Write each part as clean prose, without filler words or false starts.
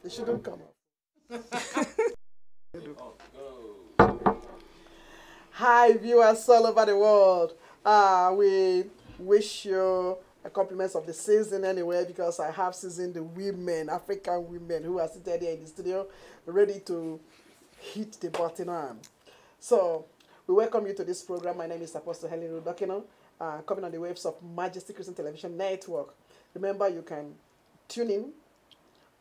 They shouldn't come up. Hi, viewers all over the world. We wish you a compliments of the season anyway, because I have seasoned the women, African women who are seated here in the studio, ready to hit the button on. So, we welcome you to this program. My name is Apostle Helen Rudokino, coming on the waves of Majesty Christian Television Network. Remember, you can tune in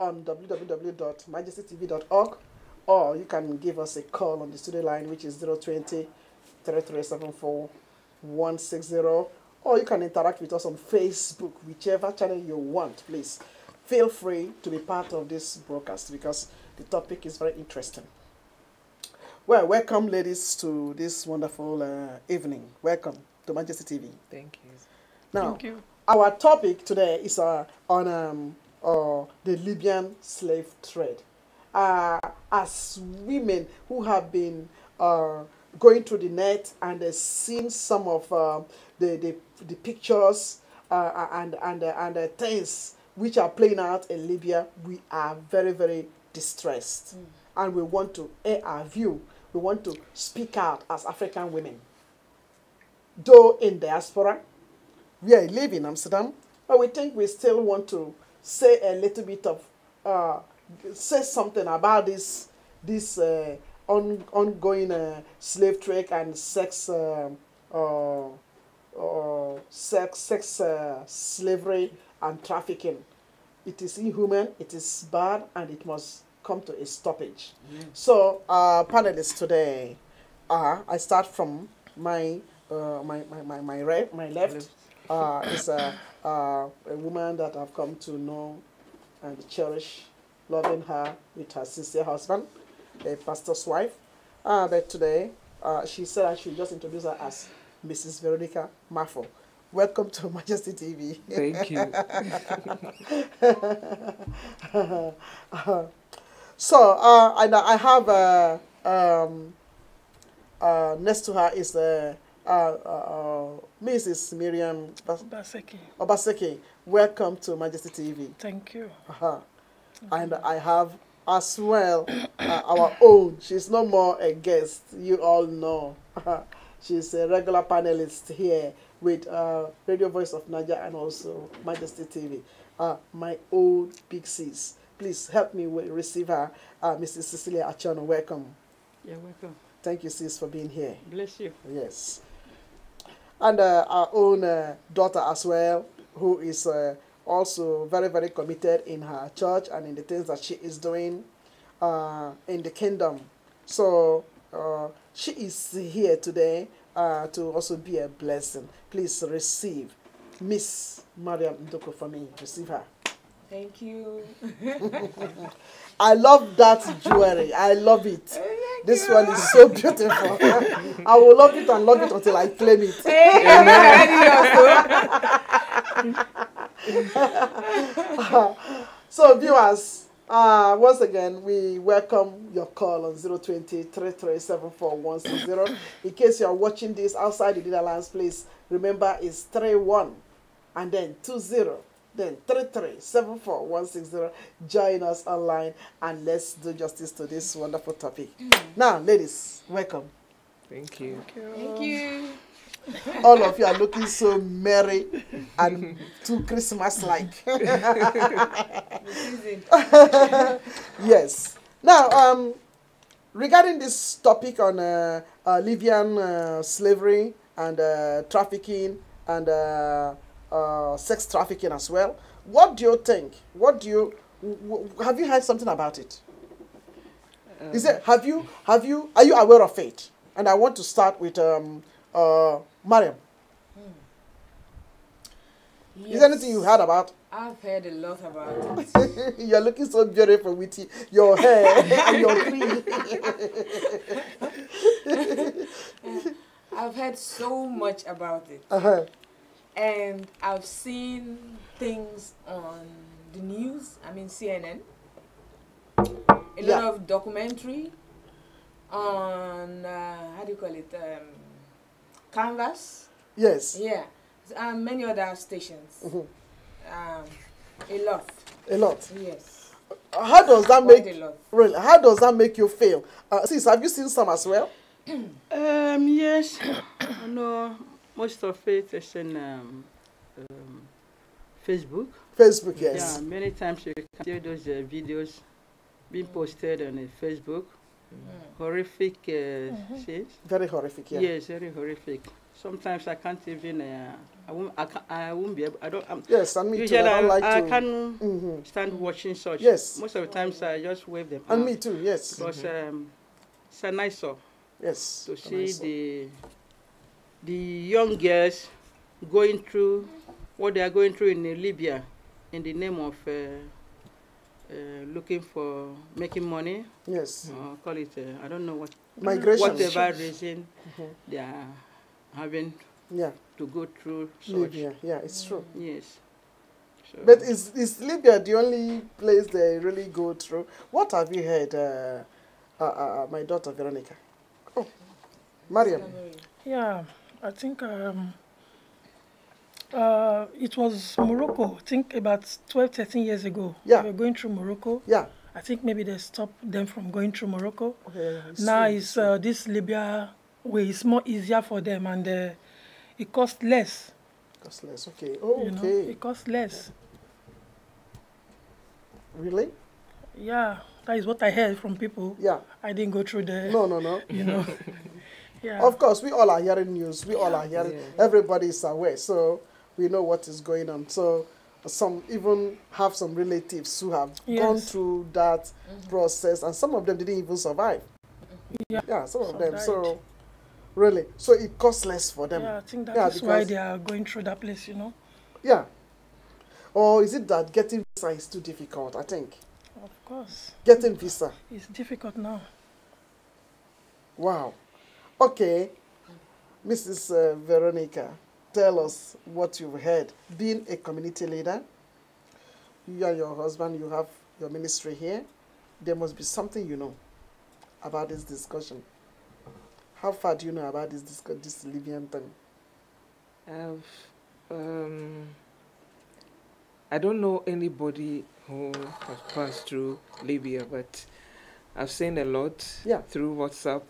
on www.majestytv.org, or you can give us a call on the studio line, which is 020 3374 160, or you can interact with us on Facebook, whichever channel you want. Please feel free to be part of this broadcast because the topic is very interesting. Well, welcome, ladies, to this wonderful evening. Welcome to Majesty TV. Thank you. Now, Thank you. our topic today is on the Libyan slave trade. As women who have been going through the net and seen some of the pictures and the things which are playing out in Libya, we are very, very distressed. And we want to air our view. We want to speak out as African women. Though in diaspora, we live in Amsterdam, but we think we still want to say a little bit of, say something about this ongoing slave trade and sex slavery and trafficking. It is inhuman, it is bad, and it must come to a stoppage. So, panelists today, I start from my left. Is a woman that I've come to know and cherish, loving her with her sincere husband, a pastor's wife. But today, she said I should just introduce her as Mrs. Veronica Mafo. Welcome to Majesty TV. Thank you. So, and I have next to her is Mrs. Miriam Obaseki. Welcome to Majesty TV. Thank you. And I have as well our own. She's no more a guest. You all know. She's a regular panelist here with Radio Voice of Niger and also Majesty TV. My old big sis. Please help me receive her. Mrs. Cecilia Achono, welcome. You're welcome. Thank you, sis, for being here. Bless you. Yes. And our own daughter as well, who is also very, very committed in her church and in the things that she is doing in the kingdom. So she is here today to also be a blessing. Please receive Miss Mariam Ndoko for me. Receive her. Thank you. I love that jewelry. I love it. This one is so beautiful. I will love it and love it until I claim it. So viewers, once again, we welcome your call on 020-3374-160. In case you are watching this outside the Netherlands, please remember it's 31 and then 20. Then 3374-160. Join us online and let's do justice to this wonderful topic. Now, ladies, welcome. Thank you. Thank you. All of you are looking so merry and too Christmas-like. Yes. Now, regarding this topic on Libyan slavery and trafficking and sex trafficking as well, what do you think? Have you heard something about it? Is it are you aware of it? And I want to start with Mariam. Yes. Is there anything you heard about? I've heard a lot about it. You're looking so beautiful with your hair and your cream. I've heard so much about it. And I've seen things on the news, CNN, a lot of documentary on, how do you call it, Canvas. Yes. Yeah, many other stations. A lot. A lot. Yes. How does that Quite make a lot. really? How does that make you feel? Sis, have you seen some as well? Yes, I know most of it is in Facebook. Facebook, Yeah, yes. many times you can see those videos being posted on Facebook. Horrific scenes. Very horrific, yeah. Yes, very horrific. Sometimes I can't even. I won't be able. I don't. Yes, and me too. Usually, I don't like I to. can't stand watching such. Yes. Most of the times, I just wave them And out. me too, yes. Because it's a nice one Yes. to see the young girls going through what they are going through in Libya in the name of looking for making money. Yes. Call it I don't know what Migration. whatever reason they are having Yeah. to go through such. Libya, yeah, it's true. Yes. So, But is Libya the only place they really go through? What have you heard, my daughter Veronica? Oh, Mariam. Yeah, I think it was Morocco. I think about 12, 13 years ago. Yeah. We were going through Morocco. Yeah. I think maybe they stopped them from going through Morocco. Okay, Now it's this Libya way. It's more easier for them, and it costs less. Cost less. Okay. Oh, You know, okay. it costs less. Really? Yeah, that is what I heard from people. Yeah. I didn't go through the. No. You know. Yeah. Of course, we all are hearing news. We all are hearing. Yeah. Everybody is aware, so we know what is going on. So some even have some relatives who have gone Yes. through that process, and some of them didn't even survive. Yeah. Yeah, some of Some them. died. So really, so it costs less for them. Yeah, I think Yeah, that is why because- they are going through that place. You know. Yeah. Or is it that getting visa is too difficult? I think Of course, getting visa. it's difficult now. Wow. Okay, Mrs. Veronica, tell us what you've heard. Being a community leader, you and your husband, you have your ministry here. There must be something you know about this discussion. How far do you know about this Libyan thing? I don't know anybody who has passed through Libya, but I've seen a lot Yeah. through WhatsApp,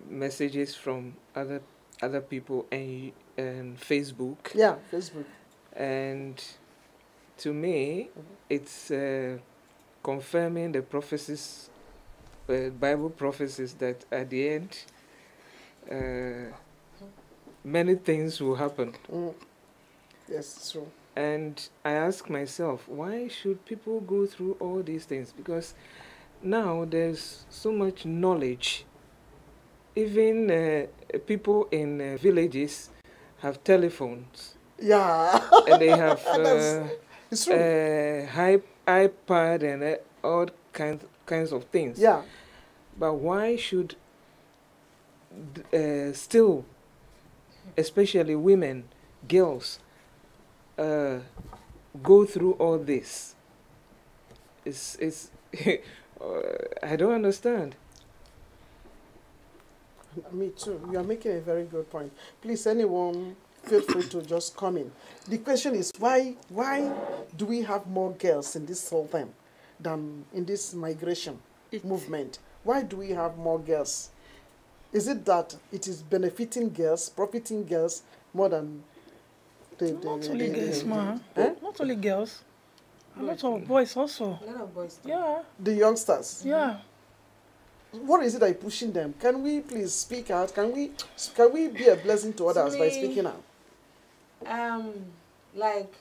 messages from other people and Facebook. Yeah, Facebook. And to me, it's confirming the prophecies, Bible prophecies, that at the end, many things will happen. Yes, it's true. And I ask myself, why should people go through all these things? Because now there's so much knowledge. Even people in villages have telephones, Yeah. and they have It's true. iPad and all kinds of things. Yeah. But why should still, especially women, girls, go through all this? It's I don't understand. Me too. You are making a very good point. Please, anyone, feel free to just come in. The question is, why do we have more girls in this whole thing than in this migration movement? Why do we have more girls? Is it that it is benefiting girls, profiting girls more than Not only girls, ma. Eh? Not only girls. A lot of boys also. A lot of boys. Too. Yeah, the youngsters? yeah. What is it that is pushing them? Can we please speak out? Can we be a blessing to others by speaking out? Like,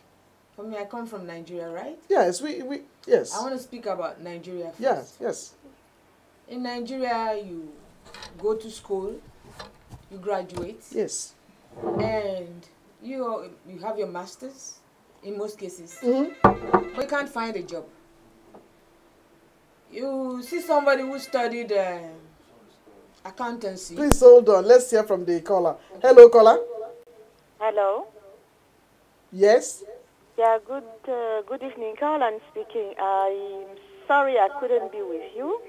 for me, I come from Nigeria, right? Yes, yes. I want to speak about Nigeria first. Yes. In Nigeria, you go to school, you graduate, Yes. and you have your masters in most cases. Mm-hmm. But you can't find a job. You see somebody who studied accountancy. Please hold on. Let's hear from the caller. Hello, caller. Hello. Yes. Yeah, good evening. Caroline speaking. I'm sorry I couldn't be with you,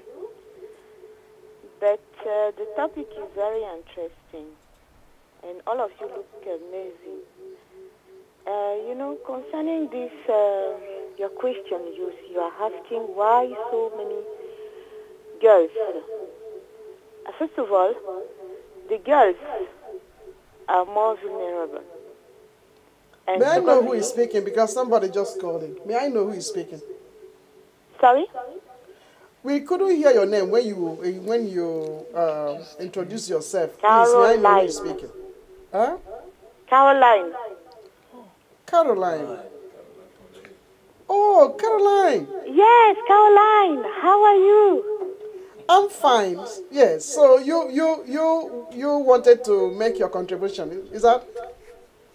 but the topic is very interesting, and all of you look amazing. Concerning this your question. You are asking why so many girls. First of all, the girls are more vulnerable. And May I know who is speaking? Because somebody just called in. May I know who is speaking? Sorry? We couldn't hear your name when you introduce yourself. Please, may I know who is speaking? Huh? Caroline. Caroline. Oh, Caroline. Yes, Caroline. How are you? I'm fine. Yes. So you wanted to make your contribution. Is that?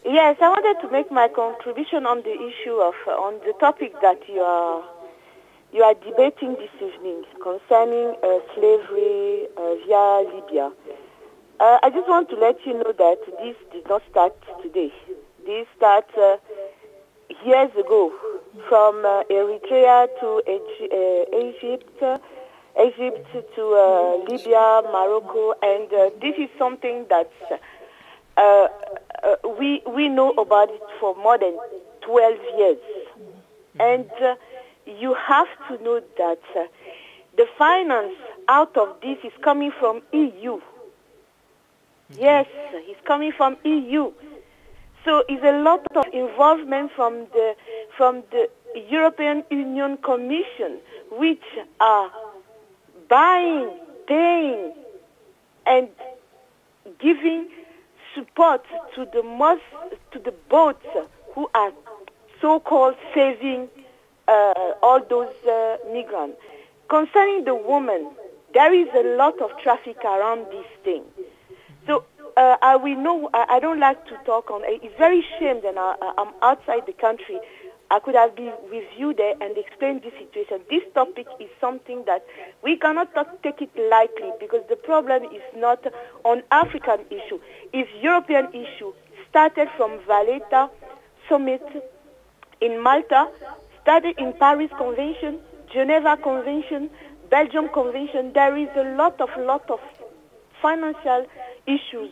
Yes, I wanted to make my contribution on the issue of on the topic that you are debating this evening concerning slavery via Libya. I just want to let you know that this did not start today. This started years ago, from Eritrea to Egypt to Libya, Morocco, and this is something that we know about it for more than 12 years. And you have to know that the finance out of this is coming from EU. Yes, it's coming from EU. So it's a lot of involvement from the European Union Commission, which are buying, paying, and giving support to the boats who are so-called saving all those migrants. Concerning the woman, there is a lot of traffic around this thing. So I don't like to talk on. It's very shame that I'm outside the country. I could have been with you there and explained this situation. This topic is something that we cannot take it lightly, because the problem is not an African issue. It's European issue. Started from Valletta Summit in Malta, started in Paris Convention, Geneva Convention, Belgium Convention. There is a lot of financial issues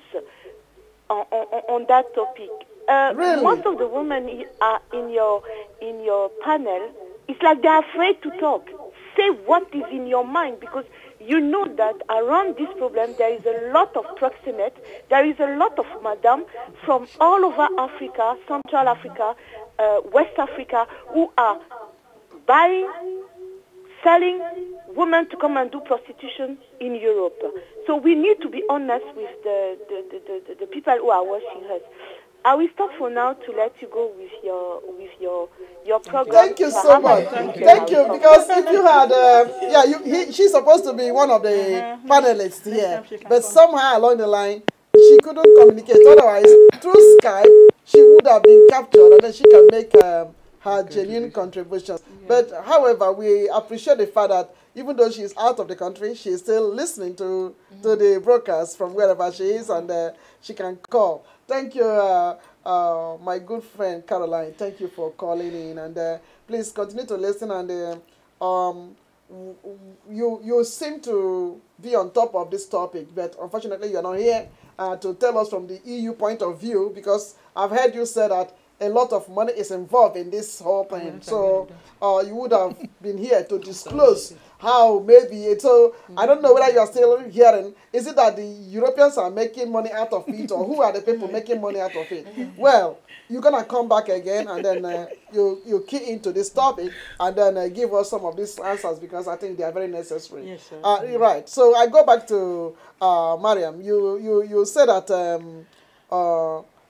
on that topic. Really? Most of the women are in your panel. It's like they're afraid to talk. Say what is in your mind, because you know that around this problem there is a lot of proximate. There is a lot of madam from all over Africa, Central Africa, West Africa, who are buying, selling women to come and do prostitution in Europe. So we need to be honest with the people who are watching us. I will stop for now to let you go with your program. Thank you so much. Thank you. Because if you had, she's supposed to be one of the panelists here, but somehow along the line she couldn't communicate. Otherwise, through Skype, she would have been captured, and then she can make her genuine contributions. But however, we appreciate the fact that even though she is out of the country, she is still listening to the broadcast from wherever she is, and she can call. Thank you, my good friend Caroline. Thank you for calling in, and please continue to listen. And you seem to be on top of this topic, but unfortunately, you're not here to tell us from the EU point of view, because I've heard you say that a lot of money is involved in this whole thing. So you would have been here to disclose how maybe. So I don't know whether you are still hearing. Is it that the Europeans are making money out of it, or who are the people making money out of it? Well, you're going to come back again, and then you key into this topic, and then give us some of these answers, because I think they are very necessary. Yes, sir. Right. So I go back to Mariam. You said that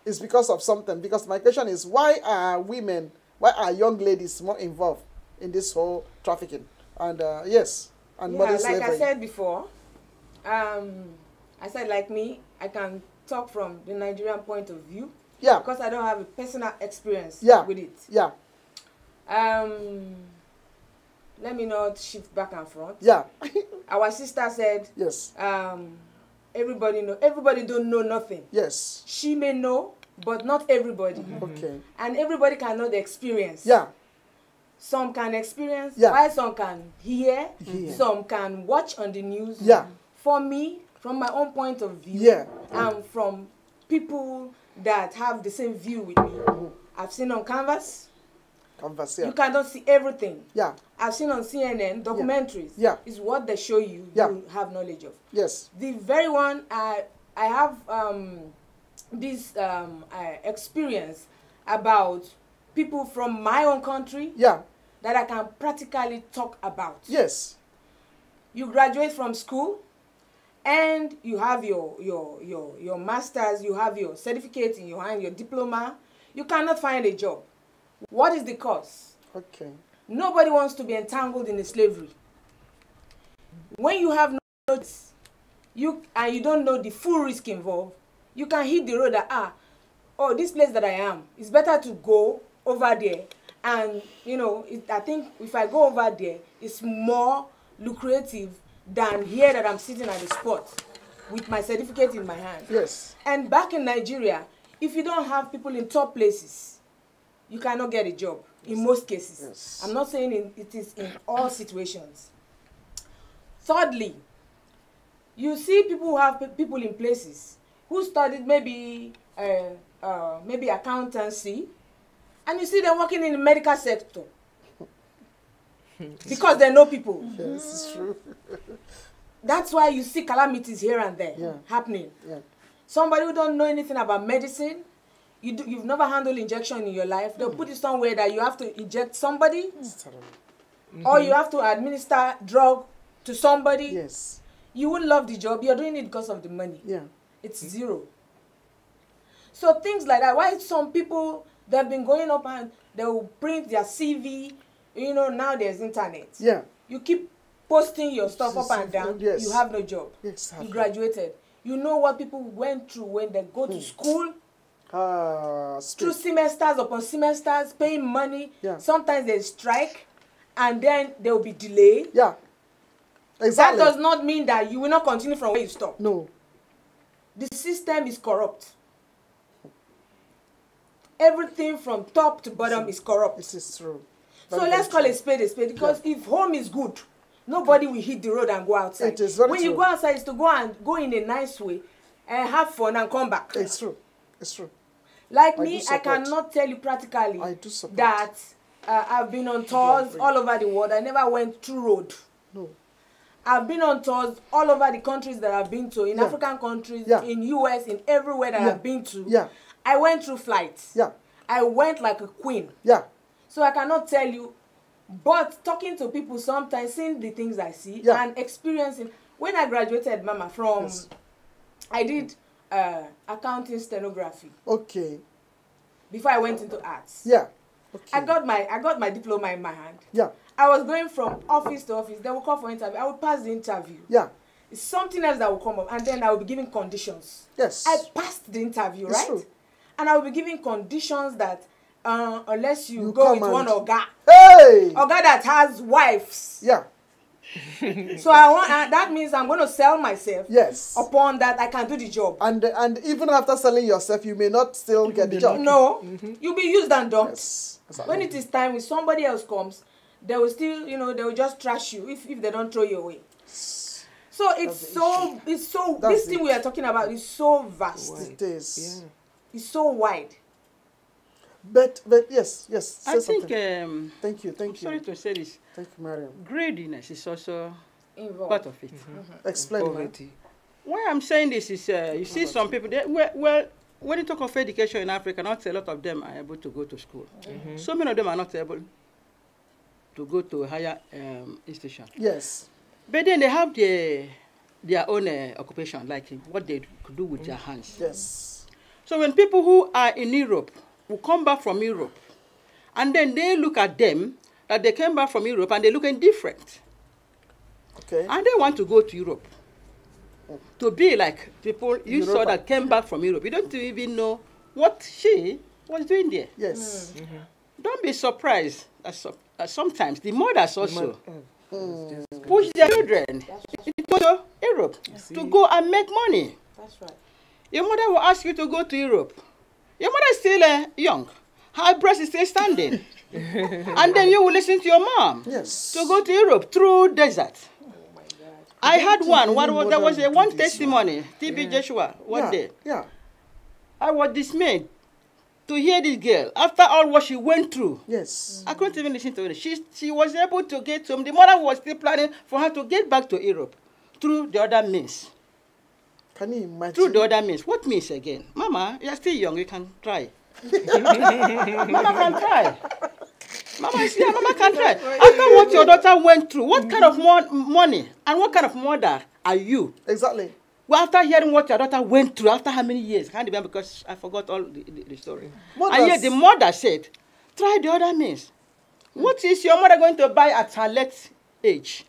it's because of something. Because my question is, why are young ladies more involved in this whole trafficking? And yes, and modern slavery. Like I said before, I said, like me, I can talk from the Nigerian point of view. Yeah. Because I don't have a personal experience with it. Yeah. Let me not shift back and front. Yeah. Our sister said, yes. Everybody don't know nothing. Yes. She may know, but not everybody. Okay. And everybody cannot experience. Yeah. Some can experience, yeah. while some can hear, some can watch on the news. Yeah. For me, from my own point of view, yeah. and from people that have the same view with me, I've seen on canvas, Canvas, You cannot see everything. Yeah. I've seen on CNN documentaries. Yeah. Is what they show you. Yeah. You have knowledge of. Yes. The very one I have this experience about people from my own country. Yeah. That I can practically talk about. Yes. You graduate from school, and you have your masters, you have your certificate in your hand, your diploma. You cannot find a job. What is the cause? Okay. Nobody wants to be entangled in the slavery. When you have no notice, you don't know the full risk involved, you can hit the road that, oh, this place that I am, it's better to go over there. And, I think if I go over there, it's more lucrative than here that I'm sitting at the spot with my certificate in my hand. Yes. And back in Nigeria, if you don't have people in top places, you cannot get a job in most cases. Yes. I'm not saying it is in all situations. Thirdly, you see people who have people in places who studied maybe accountancy, and you see them working in the medical sector because they know people. Yes, it's true. That's why you see calamities here and there happening. Yeah. Somebody who don't know anything about medicine, you've never handled injection in your life, they'll put it somewhere that you have to inject somebody, or you have to administer drug to somebody. Yes. You wouldn't love the job. You're doing it because of the money. Yeah. It's zero. So things like that. Why some people, they've been going up and they will print their CV. Now there's internet. Yeah. You keep posting your stuff up and down. Yes. You have no job. Exactly. You graduated. You know what people went through when they go to school. Through semesters upon semesters, paying money. Yeah. Sometimes they strike, and then there will be delay. Yeah. Exactly. That does not mean that you will not continue from where you stop. No. The system is corrupt. Everything from top to bottom is corrupt. This is true. So let's call a spade because if home is good, nobody will hit the road and go outside. It is very when true. you go outside, it's to go in a nice way and have fun and come back. It's true. It's true. Like I me, do I support. cannot tell you practically I do support. that I've been on tours all over the world. I never went through road. No. I've been on tours all over the countries that I've been to, in African countries, in US, in everywhere that I've been to. Yeah. I went through flights. Yeah. I went like a queen. Yeah. So I cannot tell you, but talking to people sometimes, seeing the things I see and experiencing. When I graduated, Mama, from, I did accounting stenography. Okay. Before I went into arts. Yeah. Okay. I got my diploma in my hand. Yeah. I was going from office to office. They will call for interview. I would pass the interview. Yeah. It's something else that will come up, and then I will be given conditions. Yes. I passed the interview, It's right? true. And I will be given conditions that unless you come go with and- one oga, Hey. oga that has wives. Yeah. So I want that means I'm going to sell myself. Yes. Upon that, I can do the job. And even after selling yourself, you may not still get the job. No, you'll be used and dumped. Yes. Exactly. When it is time, when somebody else comes, they will still, they will just trash you if they don't throw you away. So it's so That's this thing we are talking about is so vast. It is. Yeah. It's so wide. But yes. Say I something. think, Thank you. I'm sorry to say this, Thank you, Mariam. greediness is also Involved. part of it. Explain, ma'am. Poverty. Why I'm saying this is, you see some people, well, when you talk of education in Africa, not a lot of them are able to go to school. So many of them are not able to go to a higher institution. Yes. But then they have their own occupation, like what they could do with their hands. Yes. So when people who are in Europe will come back from Europe, and then they look at them, that they came back from Europe, and they're looking different. Okay. And they want to go to Europe. To be like people you saw Europa. that came back from Europe. You don't even know what she was doing there. Yes. Don't be surprised that sometimes the mothers also Oh, push their children to go to Europe to go and make money. That's right. Your mother will ask you to go to Europe. Your mother is still young. Her breast is still standing. And then you will listen to your mom Yes. to go to Europe through desert. I had one. There was a one testimony, TB Joshua, one day. Yeah. I was dismayed. to hear this girl, after all what she went through, Yes. I couldn't even listen to it. She was able to get home. The mother was still planning for her to get back to Europe through the other means. Can you imagine? Through the other means. What means again? Mama, you're still young. You can try. Mama can try. Mama can try. After what your daughter went through, what kind of money and what kind of mother are you? Exactly. Well, after hearing what your daughter went through, after how many years? I can't remember because I forgot all the story. And yet the mother said, try the other means. What is your mother going to buy at her late age?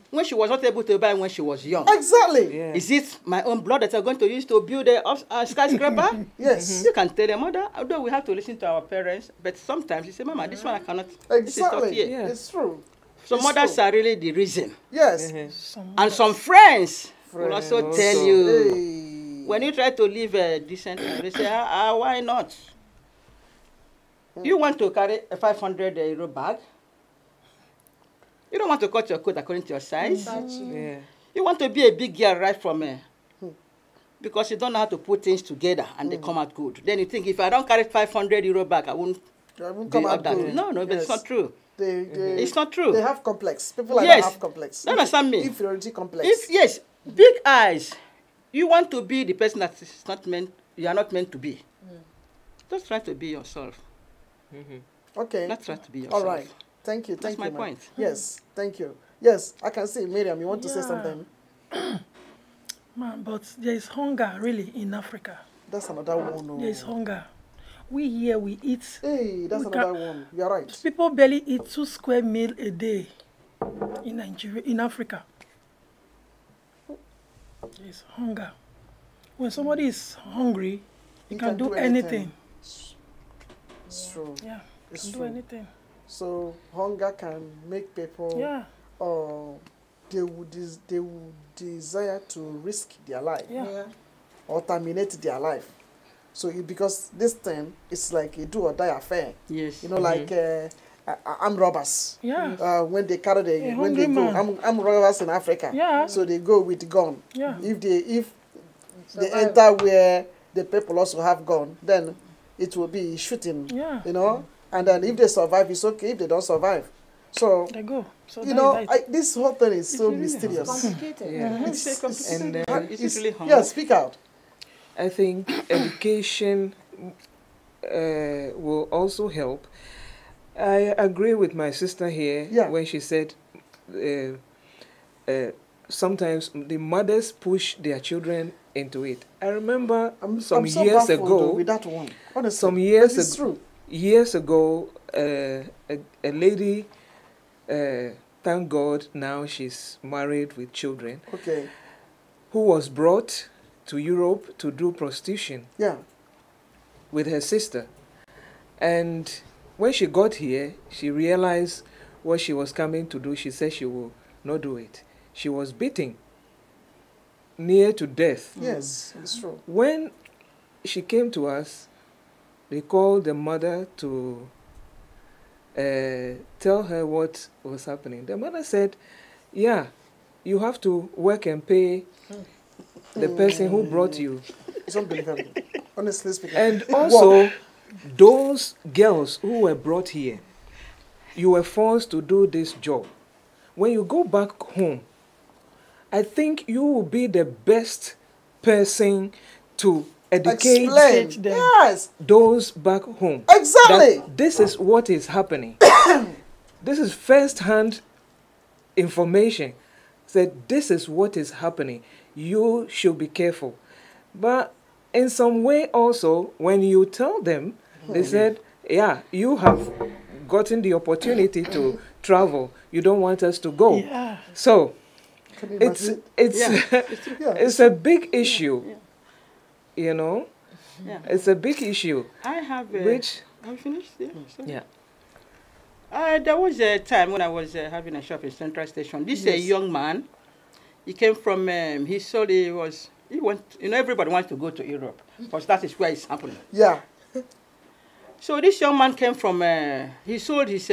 When she was not able to buy when she was young. Exactly. Yeah. Is it my own blood that I'm going to use to build a skyscraper? Yes. You can tell the mother, although we have to listen to our parents, but sometimes you say, Mama, this one I cannot. This is not Exactly. here. Yeah. It's true. So It's mothers true. are really the reason. Yes. And some friends will also Friends tell also. you, Hey. when you try to live a decent life, they say, why not? You want to carry a 500 euro bag? You don't want to cut your coat according to your size. Yeah. You want to be a big girl right from because you don't know how to put things together and they come out good. Then you think, if I don't carry 500 euro back, I won't They won't be come out up that. good. No, but Yes. it's not true. They, It's not true. They have complex. People like Yes. that have complex. Don't understand me. Inferiority complex. Yes, big eyes. You want to be the person that is not meant. You are not meant to be. Just try to be yourself. Okay. Not try to be yourself. All right. Thank you. That's Thank my you, ma'am. point. Yes. Thank you. Yes, I can see. Miriam, you want to say Yeah. something? Man, but there is hunger really in Africa. That's another one. There is Oh. hunger. We here, we eat. Hey, that's We another can- one. You're right. People barely eat 2 square meal a day in Nigeria, in Africa. There is hunger. When somebody is hungry, you can do anything. It's true. Yeah, It's can true. do anything. So hunger can make people Yeah, they would desire to risk their life yeah. or terminate their life. So because this thing is like a do or die affair. Yes. You know, like armed robbers. Yeah. When they carry the A when they hungry go man. armed robbers in Africa. Yeah. So they go with gun. Yeah. If they Survive. enter where the people also have gun, then it will be shooting. Yeah. You know, and then if they survive, it's okay. If they don't survive, so They go. So you that know, is it. this whole thing is so mysterious. Complicated. Yeah. It's And Is it really hunger? Yeah, speak out. I think education will also help. I agree with my sister here Yeah. when she said sometimes the mothers push their children into it. I remember I'm some so years baffled, ago, though, with that one. Honestly, some years but it's ago, true. years ago, a lady, thank God now she's married with children, Okay. who was brought to Europe to do prostitution Yeah. with her sister. And when she got here, she realized what she was coming to do. She said she will not do it. She was beaten near to death. Yes, it's true. When she came to us, they called the mother to tell her what was happening. The mother said, yeah, you have to work and pay the person who brought you. It's unbelievable. Honestly speaking. And also, those girls who were brought here, you were forced to do this job. When you go back home, I think you will be the best person to educate Explain. Teach them. Yes, those back home. exactly. That this is what is happening. This is first-hand information. Said this is what is happening. You should be careful. But in some way also, when you tell them, they said, yeah, you have gotten the opportunity to travel. You don't want us to go. Yeah. So Can you it's imagine? Yeah, it's a big issue. You know, Yeah. it's a big issue. I have. Which Have you finished? Yeah. Sorry. yeah. There was a time when I was having a shop in Central Station. This Yes. young man, he came from. He went. You know, everybody wants to go to Europe because that is where it's happening. yeah. So this young man came from. He sold his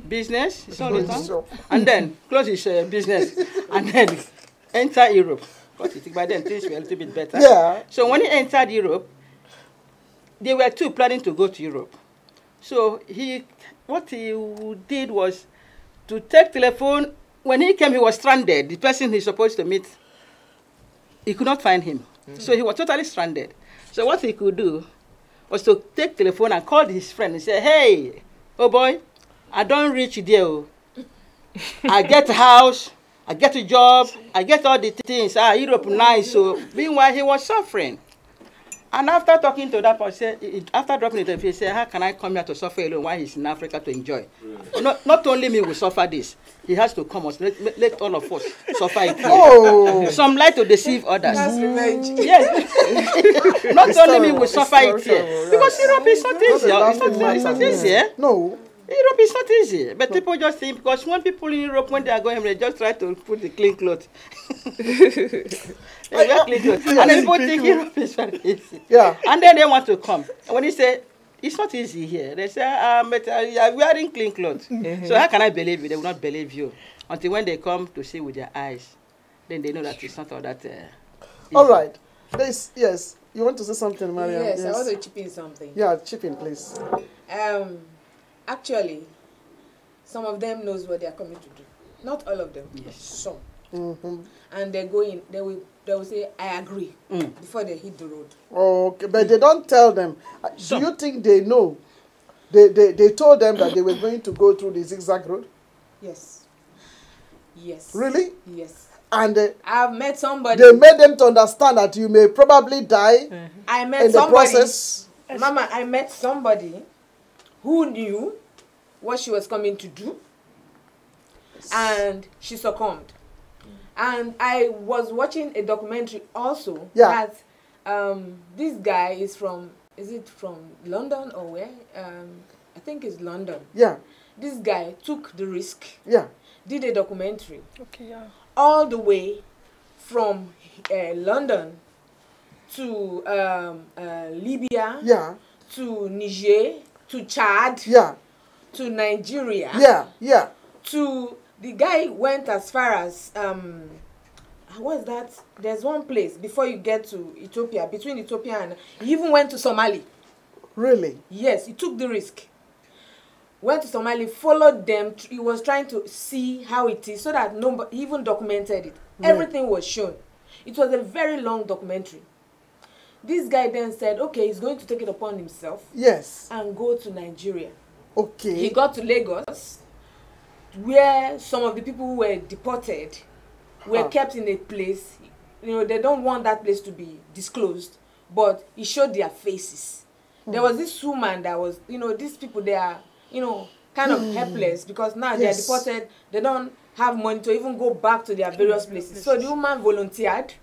business. He sold it, Sure. and then closed his business, and then enter Europe. Because by then things were a little bit better. Yeah. So when he entered Europe, they were two planning to go to Europe. So what he did was to take telephone. When he came, he was stranded. The person he's supposed to meet, he could not find him. So he was totally stranded. So what he could do was to take telephone and call his friend and say, hey, oh boy, I don't reach there. I get a house, I get a job, I get all the things. Europe nice. So meanwhile, he was suffering. And after talking to that person, after dropping it, he said, how can I come here to suffer alone while he's in Africa to enjoy? Not only me will suffer this. He has to come. Let all of us suffer it here. Oh. Some like to deceive others. That's revenge. Yes. Not only me will suffer it here. Because Europe is not easy. It's not easy. No. Europe is not easy. But people just think, because when people in Europe, when they are going, they just try to put the clean cloth. And then people think Europe is very easy. Yeah. And then they want to come. And when you say, it's not easy here, they say, but you are wearing clean clothes. So how can I believe you? They will not believe you. Until when they come to see with their eyes, then they know that it's not all that easy. All right. Yes. You want to say something, Mariam? Yes, I want to chip in something. Yeah, chip in, please. Actually, some of them knows what they are coming to do. Not all of them. Yes. Some. Mm-hmm. And they go in. They will say, I agree, before they hit the road. Okay, but they don't tell them. Do you think they know? They told them that they were going to go through the zigzag road? Yes. Yes. Really? Yes. And I've met somebody. they made them to understand that you may probably die I met in the somebody. process. Mama, I met somebody who knew what she was coming to do, and she succumbed. And I was watching a documentary also that this guy is from London or where? I think it's London. Yeah. This guy took the risk, Yeah. did a documentary Okay, yeah. all the way from London to Libya, Yeah. to Niger, to Chad, Yeah. to Nigeria, Yeah. Yeah. to the guy went as far as what's that? There's one place before you get to Ethiopia, between Ethiopia and he even went to Somali. Really? Yes, he took the risk. Went to Somali, followed them. He was trying to see how it is so that nobody, he even documented it. Yeah. Everything was shown. It was a very long documentary. This guy then said, okay, he's going to take it upon himself Yes. and go to Nigeria. Okay. He got to Lagos, where some of the people who were deported were kept in a place. You know, they don't want that place to be disclosed, but he showed their faces. There was this woman that was, you know, these people, they are, you know, kind of helpless because now they are deported. They don't have money to even go back to their various places. So the woman volunteered.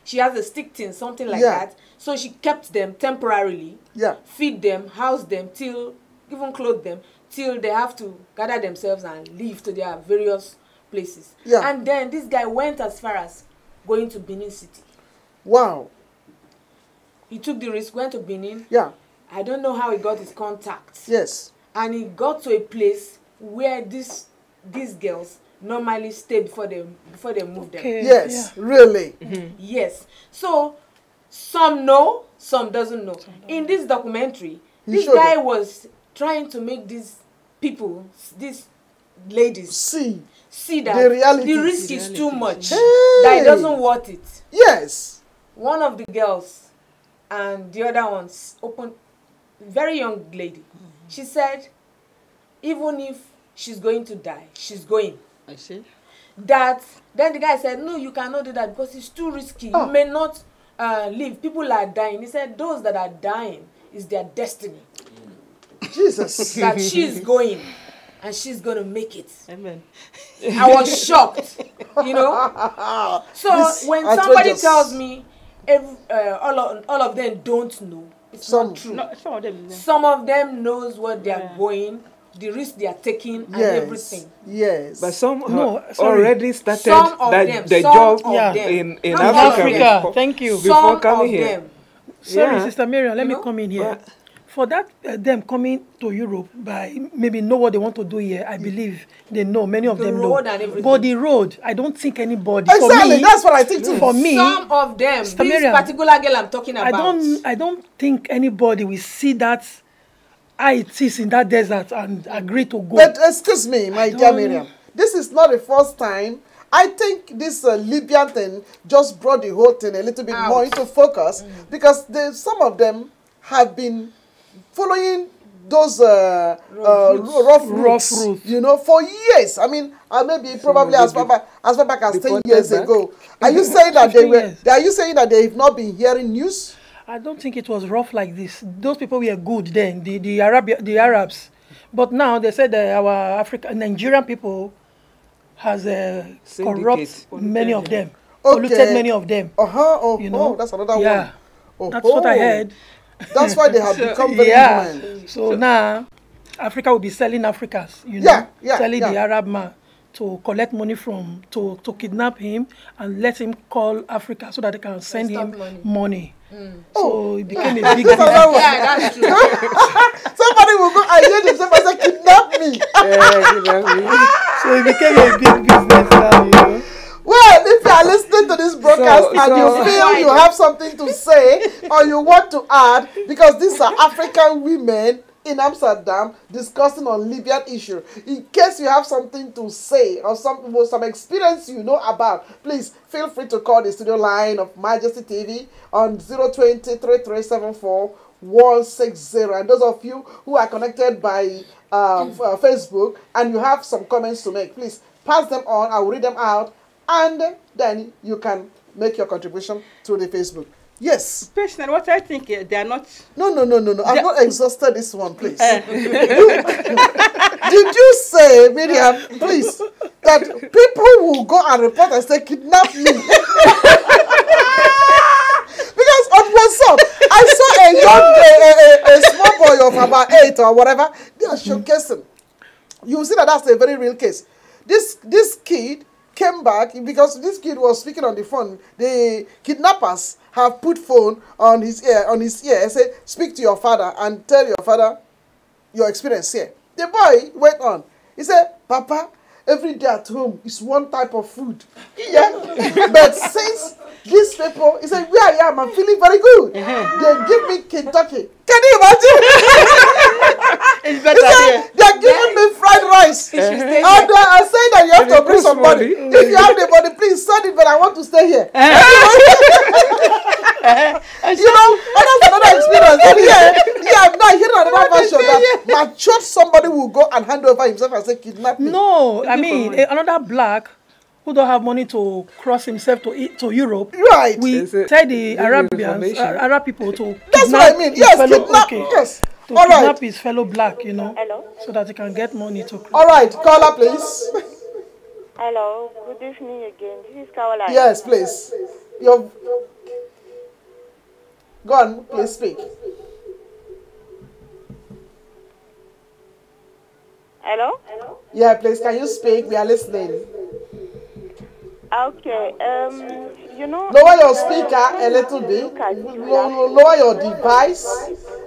She has a stick tin, something like that. So she kept them temporarily, feed them, house them, till, even clothe them, till they have to gather themselves and leave to their various places. Yeah. And then this guy went as far as going to Benin City. Wow. He took the risk, went to Benin. Yeah. I don't know how he got his contacts. Yes. And he got to a place where these girls normally stay before they move them. Yes. Yeah. Really. Yes. So some know, some doesn't know. In this documentary, this guy was trying to make these people, these ladies, see that the risk is too much, that it doesn't worth it. Yes. One of the girls and the other ones opened, very young lady. She said, even if she's going to die, she's going. I see. That, then the guy said, no, you cannot do that because it's too risky. You may not live. People are dying. He said, those that are dying is their destiny. Jesus. That she's going and she's going to make it. Amen. I was shocked, you know. So when somebody tells me all of them don't know, it's not true. No, some of them. Some of them knows what they are going, the risk they are taking, and everything. Yes. But some already started the job in Africa. Thank you. Before coming here. Sorry, Sister Miriam, let me come in here. for that them coming to Europe by maybe know what they want to do here, I believe they know. Many of them know. road and everything. But the road, I don't think anybody. Exactly, For me, that's what I think too. For me, Some of them, this Miriam, particular girl I'm talking about. I don't think anybody will see that how it is in that desert and agree to go. But excuse me, my dear Miriam, this is not the first time. I think this Libyan thing just brought the whole thing a little bit more into focus because some of them have been following those rough routes, you know, for years. I mean, maybe probably as far back as 10 years ago. Are you saying that they were? Are you saying that they've not been hearing news? I don't think it was rough like this. Those people were good then, the Arabs. But now they said that our Nigerian people has corrupt many of them, polluted many of them. You know, that's another one. That's what I heard. That's why they have become very human. So now, Africa will be selling Africans, you know, selling the Arab man to collect money from, to kidnap him and let him call Africa so that they can send him money. So it became a big business. Yeah, that's true. Somebody will go and hear themselves and say, kidnap me. So it became a big business now, you know. Well, if you are listening to this broadcast and you feel you have something to say or you want to add, because these are African women in Amsterdam discussing on Libyan issue. In case you have something to say or some experience you know about, please feel free to call the studio line of Majesty TV on 020-3374-160. And those of you who are connected by Facebook and you have some comments to make, please pass them on. I will read them out. And then you can make your contribution to the Facebook. Yes. Personally, what I think, they are not... No. I've not exhausted this one, please. Did you say, Miriam, please, that people will go and report and say, kidnap me? Because on WhatsApp, I saw a small boy of about 8 or whatever. They are showcasing. You see that that's a very real case. This kid came back because this kid was speaking on the phone. The kidnappers have put phone on his ear and say, speak to your father and tell your father your experience here. The boy went on. He said, Papa, every day at home is one type of food. Yeah. But since these people, he said, where I am, I'm feeling very good. They give me Kentucky. Can you imagine? It's better here. They're giving me fried rice. And I say that you have to bring some money. If you have the money, please send it, but I want to stay here. You know, that's another experience. Now here's another version that matured somebody will go and hand over himself and say, kidnap me. No, I mean, another black who don't have money to cross himself to Europe. Right. We tell the Arabians, Arab people to that's what I mean. Yes, kidnap. Yes. To kidnap his fellow black, you know, so that he can get money to cross. All right, caller, please. Hello, good evening again. This is Caroline. Yes, please. Go on, please speak. Hello? Yeah, please, can you speak? We are listening. Okay, you know... Lower your speaker a little bit. Lower your device,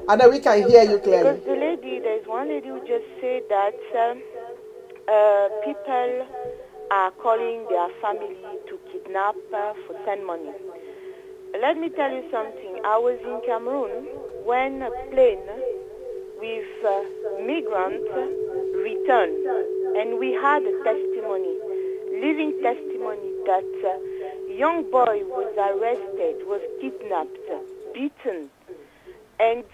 and then we can hear you clearly. Because there's one lady who just said that people are calling their family to kidnap for send money. Let me tell you something. I was in Cameroon when a plane with migrants returned, and we had a testimony, living testimony, that a young boy was arrested, was kidnapped, beaten, and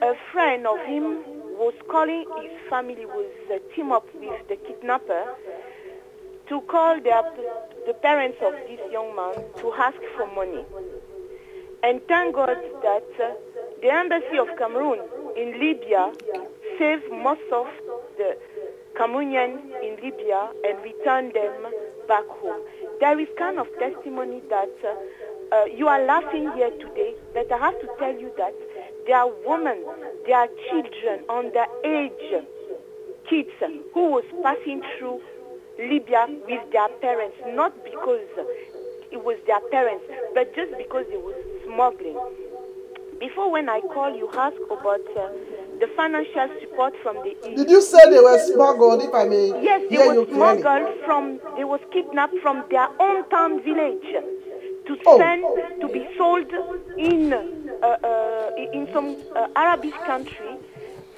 a friend of him was calling his family, was team up with the kidnapper to call the parents of this young man to ask for money. And thank God that the embassy of Cameroon in Libya saved most of the Cameroonians in Libya and returned them back home. There is kind of testimony that you are laughing here today, but I have to tell you that there are women, there are children, underage kids who was passing through Libya with their parents, not because it was their parents, but just because they were smuggling. Before, when I call, you ask about the financial support from the EU. Did you say they were smuggled, if I may Yes, they hear were you clearly? they was kidnapped from their hometown village to send, to be sold in some Arabic country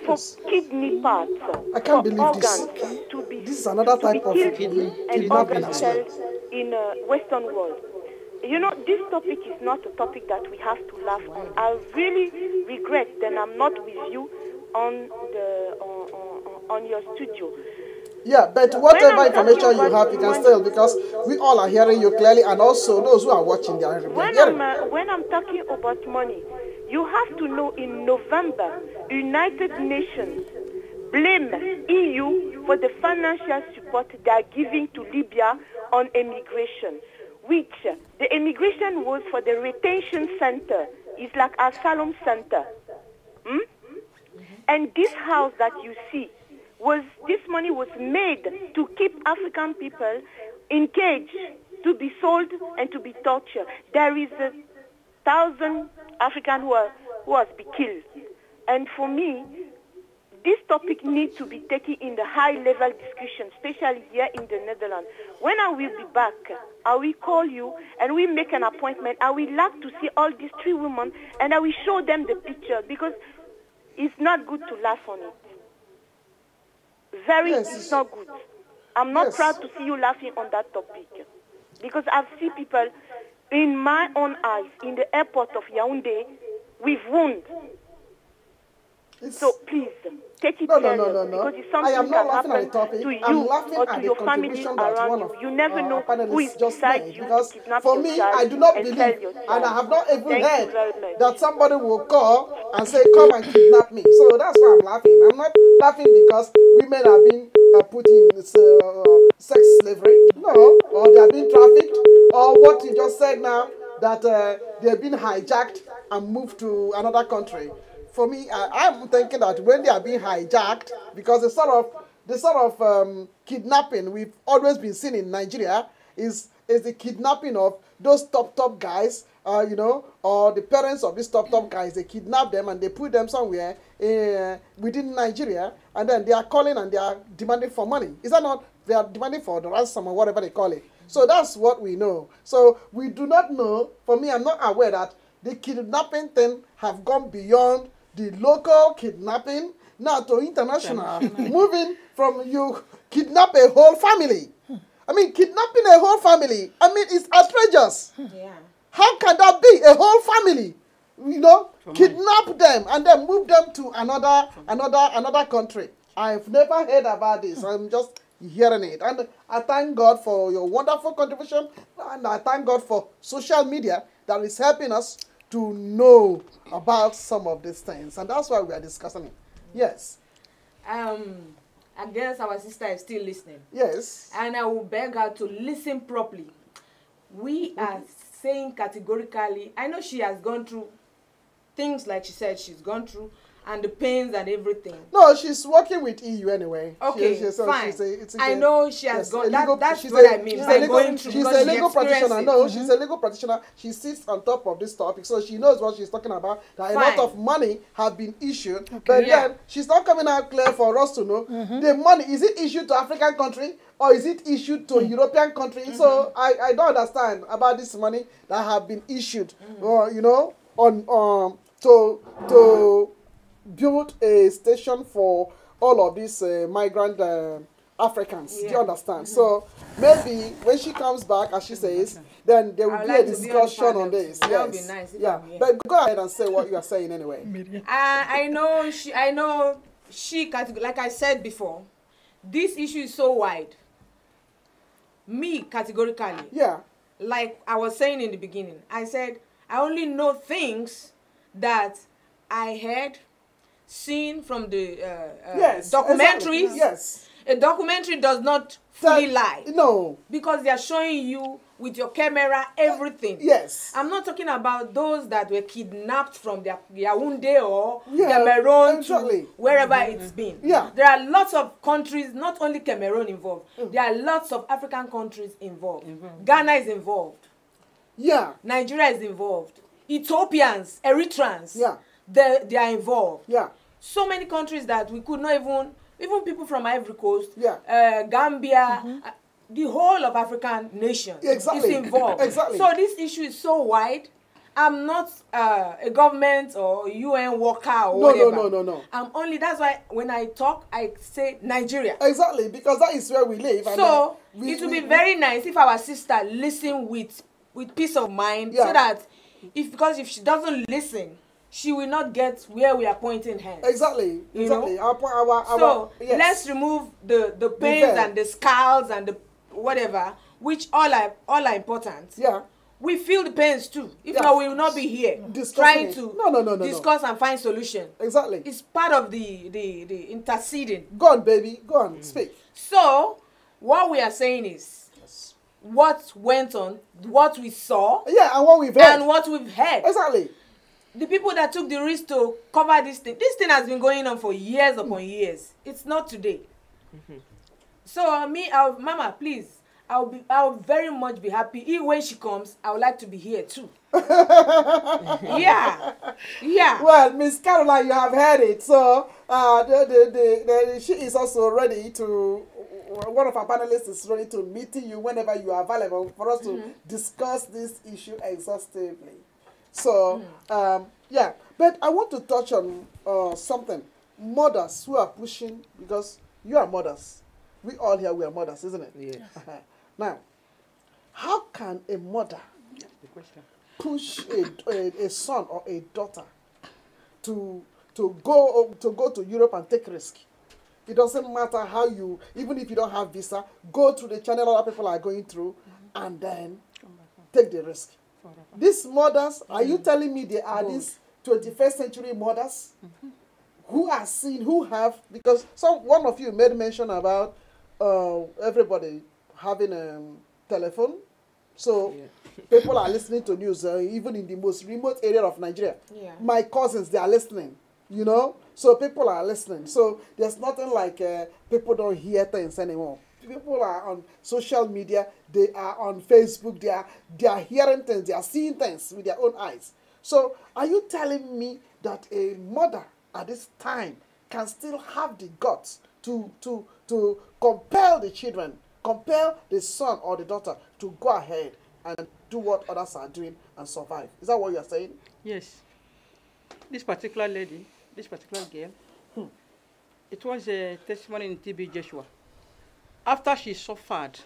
for kidney parts, I can't for believe this. organs to be This is another type of killed and kidnapping organs as well. sold in Western world. You know, this topic is not a topic that we have to laugh on. I really regret that I'm not with you on your studio. Yeah, but whatever information you have, you can still, because we all are hearing you clearly, and also those who are watching, they are hearing. When I'm talking about money, you have to know in November, United Nations blame EU for the financial support they are giving to Libya on immigration, which the immigration was for the retention center. It's like a asylum center. And this house that you see, this money was made to keep African people in cage, to be sold and to be tortured. There is 1,000 Africans who has been killed. And for me, this topic needs to be taken in the high-level discussion, especially here in the Netherlands. When I will be back, I will call you and we make an appointment. I will like to see all these 3 women and I will show them the picture, because it's not good to laugh on it. It's not good. I'm not proud to see you laughing on that topic, because I've seen people in my own eyes in the airport of Yaoundé with wounds. So please, take it serious, because it's something I am not that laughing at the happens topic. to you I'm laughing or at to the your family contribution that one around of you. You never know who is panelists just beside made. you Because to kidnap for your me, child I do not and believe, sell your and I child. have not even Thank you heard very much. that somebody will call and say, "Come and kidnap me." So that's why I'm laughing. I'm not laughing because women are being put in sex slavery, no, or they are being trafficked, or what you just said now, that they've been hijacked and moved to another country. For me, I'm thinking that when they are being hijacked, because the sort of kidnapping we've always been seeing in Nigeria is the kidnapping of those top guys, or the parents of these top guys. They kidnap them and they put them somewhere within Nigeria, and then they are calling and they are demanding for money. Is that not? They are demanding for the ransom or whatever they call it. So that's what we know. So we do not know. For me, I'm not aware that the kidnapping thing have gone beyond the local kidnapping now to international, moving from you kidnap a whole family. I mean, kidnapping a whole family, I mean, it's outrageous. Yeah. How can that be? A whole family, kidnap them and then move them to another country. I've never heard about this. I'm just hearing it. And I thank God for your wonderful contribution, and I thank God for social media that is helping us to know about some of these things, and that's why we are discussing it. Yes. I guess our sister is still listening. Yes. And I will beg her to listen properly. We are saying categorically, I know she has gone through things like she said she's gone through, and the pains and everything. No, she's working with EU anyway. Okay, fine. I know she has gone. That's what I mean. She's a legal practitioner. No, she's a legal practitioner. She sits on top of this topic, so she knows what she's talking about. That a lot of money have been issued, but then she's not coming out clear for us to know the money. Is it issued to African country or is it issued to European country? So I don't understand about this money that have been issued, to build a station for all of these migrant Africans. Do you understand? So maybe when she comes back, as she says, then there will be a discussion on this. That would be nice. But go ahead and say what you are saying anyway. I know she like I said before, this issue is so wide. Me categorically. Yeah. Like I was saying in the beginning, I said I only know things that I heard, seen from the documentaries. Exactly. Yes. A documentary does not fully lie. No. Because they are showing you with your camera everything. Yes. I'm not talking about those that were kidnapped from their Yaoundé or Cameroon to wherever it's been. Yeah. There are lots of countries, not only Cameroon involved. There are lots of African countries involved. Ghana is involved. Yeah. Nigeria is involved. Ethiopians, Eritreans. Yeah. They are involved. Yeah. So many countries that we could not even people from Ivory Coast, yeah. Gambia, the whole of African nation is involved. Exactly. So this issue is so wide. I'm not a government or UN worker or whatever. No. I'm only, that's why when I talk, I say Nigeria. Exactly, because that is where we live. So it would be very nice if our sister listen with peace of mind, so that because if she doesn't listen, she will not get where we are pointing hands. Exactly. So let's remove the pains and the scars and the whatever, which all are important. Yeah. We feel the pains too. If not, we will not be here trying to discuss and find solution. Exactly. It's part of the interceding. Go on, baby. Go on. Speak. So what we are saying is what went on, what we saw. Yeah, and what we've heard. And what we've heard. Exactly. The people that took the risk to cover this thing has been going on for years upon years. It's not today. So Mama, please, I'll very much be happy. Even when she comes, I would like to be here too. Yeah. Well, Miss Caroline, you have heard it. So she is also ready to. One of our panelists is ready to meet you whenever you are available for us to discuss this issue exhaustively. So yeah, but I want to touch on something. Mothers who are pushing, because you are mothers. We all here, we are mothers, isn't it? Yeah. Now, how can a mother push a son or a daughter to go to Europe and take risk? It doesn't matter how even if you don't have visa, go through the channel other people are going through and then take the risk. These mothers, are you telling me they are these 21st century mothers who are seen, who have, because one of you made mention about everybody having a telephone, so people are listening to news even in the most remote area of Nigeria. My cousins, they are listening, so people are listening. So there's nothing like people don't hear things anymore. People are on social media, they are on Facebook, they are hearing things, they are seeing things with their own eyes. So are you telling me that a mother at this time can still have the guts to compel the children, compel the son or the daughter to go ahead and do what others are doing and survive? Is that what you are saying? Yes. This particular lady, this particular girl, it was a testimony in TB Joshua. After she suffered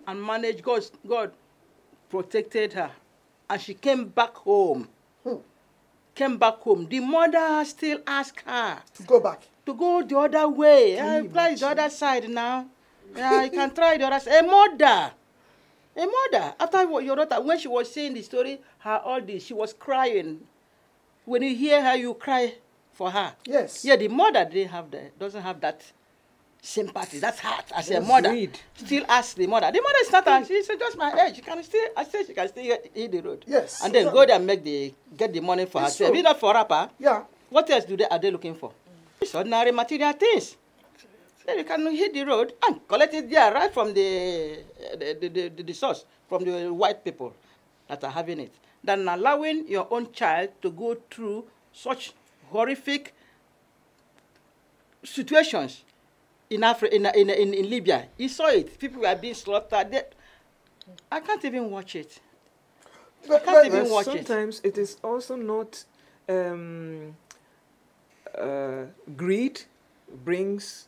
and managed, God protected her, and she came back home. The mother still asked her to go back, to go the other way. Try the other side now. You can try the other side. A mother. After your daughter, when she was saying the story, all this, she was crying. When you hear her, you cry for her. Yes. Yeah, the mother doesn't have that sympathy, that's heart as a mother. Still ask the mother. The mother is not she's just my age. She can still hit the road. Yes. And then go there and get the money for herself. It's not for rapper. Yeah. What else are they looking for? It's ordinary material things. Then you can hit the road and collect it there right from the source, from the white people that are having it. Than allowing your own child to go through such horrific situations. In Libya, you saw it. People were being slaughtered. I can't even watch it. Sometimes it is also not greed brings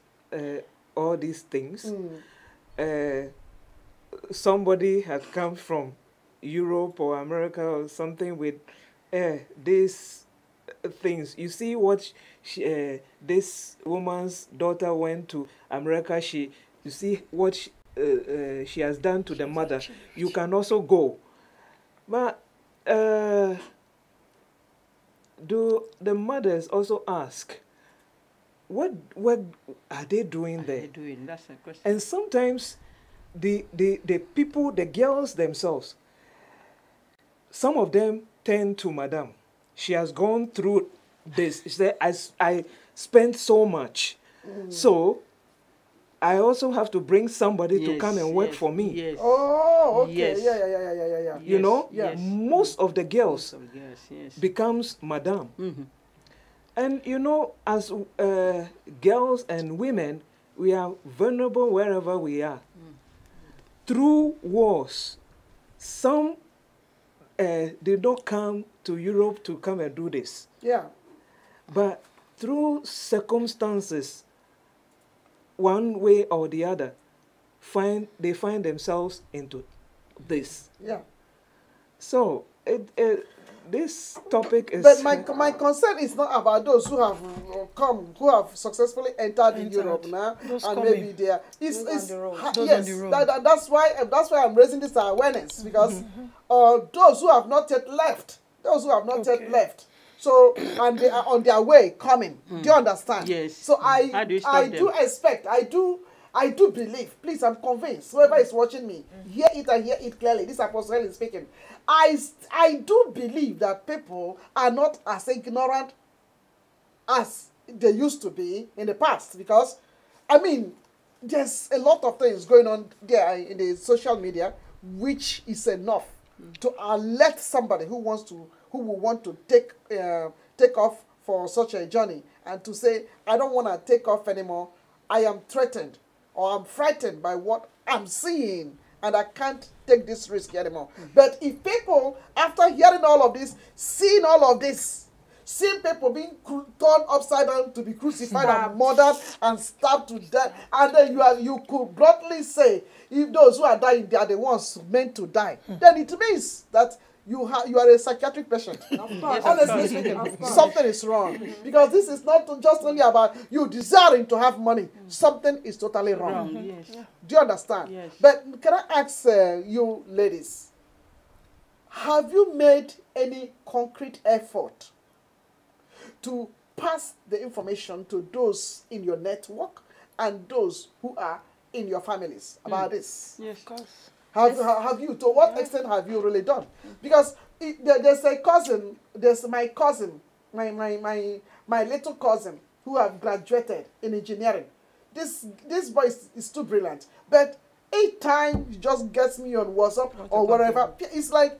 all these things. Somebody had come from Europe or America or something with these things. You see what this woman's daughter went to America. You see what she has done to the mother. You can also go. But do the mothers also ask, what are they doing there? That's a question. And sometimes the people, the girls themselves, some of them turn to Madam. She has gone through this. She said, I spent so much. So I also have to bring somebody to come and work for me. Yes. Oh, okay. Yes. Yeah. You know, Yes. most of the girls Yes. becomes madam. And you know, as girls and women, we are vulnerable wherever we are. Through wars, some they don't come to Europe to come and do this. Yeah. But through circumstances, one way or the other, they find themselves into this. Yeah. So this topic is. But my concern is not about those who have who have successfully entered Europe now, Those and coming. maybe they are. It's on the road. Those yes, on the road. that's why I'm raising this awareness, because those who have not yet left, so and they are on their way coming. Do you understand? Yes. So How do you stop I them? do expect, I do believe, please, I'm convinced, whoever is watching me, hear it and hear it clearly. This Apostle is speaking. I do believe that people are not as ignorant as they used to be in the past, because, I mean, there's a lot of things going on there in the social media, which is enough to alert somebody who will want to take off for such a journey, and to say, I don't want to take off anymore. I am threatened, or I'm frightened by what I'm seeing, and I can't take this risk anymore. But if people, after hearing all of this, seeing all of this, seeing people being turned upside down to be crucified and murdered and stabbed to death, and then you could bluntly say, if those who are dying, they are the ones meant to die, then it means that you are a psychiatric patient. Of course. Honestly speaking, something is wrong. Because this is not just only about you desiring to have money. Something is totally wrong. Yes. Do you understand? Yes. But can I ask you ladies, have you made any concrete effort to pass the information to those in your network and those who are in your families about this? Yes, of course. Have you, to what extent have you really done? Because there's my cousin, my little cousin, who have graduated in engineering. This boy is too brilliant. But each time he just gets me on WhatsApp or wherever, it's like,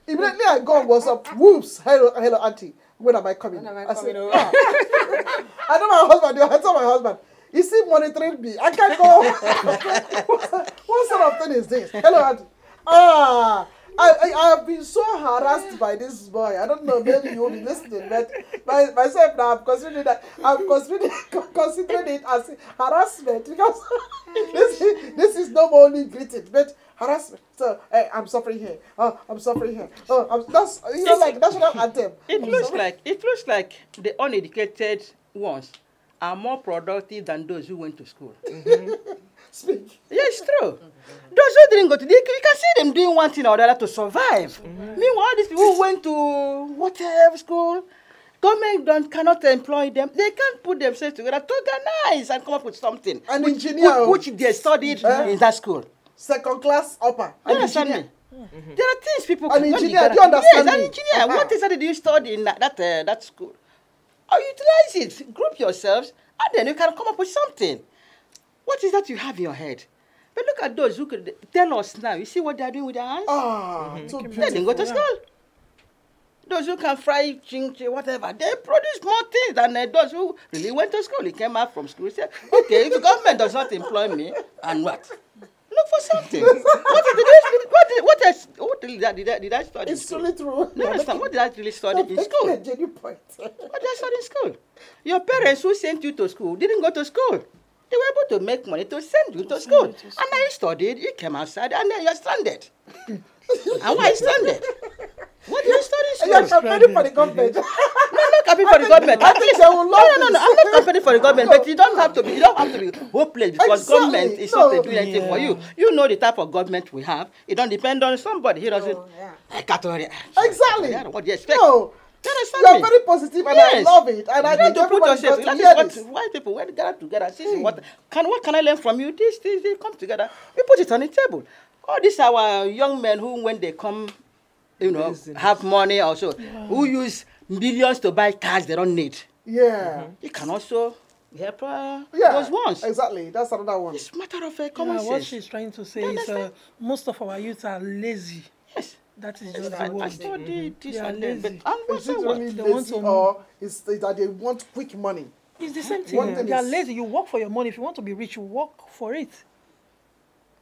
immediately I go on WhatsApp, whoops, hello auntie, when am I coming? When am I I coming say, over? I know my husband, I tell my husband, is he monitoring me? I can't go. What sort of thing is this? Hello, auntie. I have been so harassed by this boy. I don't know, maybe you will be listening, but myself now, I'm considering it as harassment, because this is not only greeting, but harassment. So, hey, I'm suffering here. Oh, I'm suffering here. Oh, that's like national anthem. It looks like the uneducated ones are more productive than those who went to school. Speak. Yeah, it's true. Those who didn't go to, you can see them doing one thing or the other to survive. Meanwhile, these people who went to whatever school, government cannot employ them. They can't put themselves together to organize and come up with something. An engineer. Which they studied in that school. Second class upper. You understand me? There are things people An can engineer, do you understand Yes, me? an engineer. What exactly do you study in that school? Or utilize it, group yourselves, and then you can come up with something. What is that you have in your head? But look at those who could tell us now. You see what they are doing with their hands? So They didn't go to school. Those who can fry ching, whatever, they produce more things than those who really went to school. He came out from school. He said, okay, if the government does not employ me, and what? Look for something. What did I study in it's school? really true. No, understand. What did I really study in school? A genuine point. What did I study in school? Your parents who sent you to school didn't go to school. They were able to make money to send you to school. And then you studied, you came outside, and then you're stranded. And why are you stranded? What did you study in school? You're campaigning for the government. No, I'm not campaigning for the government. I think they will love No. this. I'm not campaigning for the government, but you don't have to be hopeless because Exactly. government is not doing anything for you. You know the type of government we have. It don't depend on somebody. He doesn't. Exactly. What do you expect? No. You You are very positive, and I love it. And I you think have to put everybody yourself. got That to hear is this. why people when they gather together. See what can I learn from you? This they come together. We put it on the table. All these our young men who when they come, have money also, who use millions to buy cars they don't need. Yeah. You can also help those ones. Exactly. That's another one. It's a matter of common sense. What she's trying to say is most of our youth are lazy. Yes. That is just I the word. studied this They are and then, lazy. but Is it what? really They want lazy to- or is it that they want quick money? It's the same One thing. thing They are is- lazy. You work for your money. If you want to be rich, you work for it.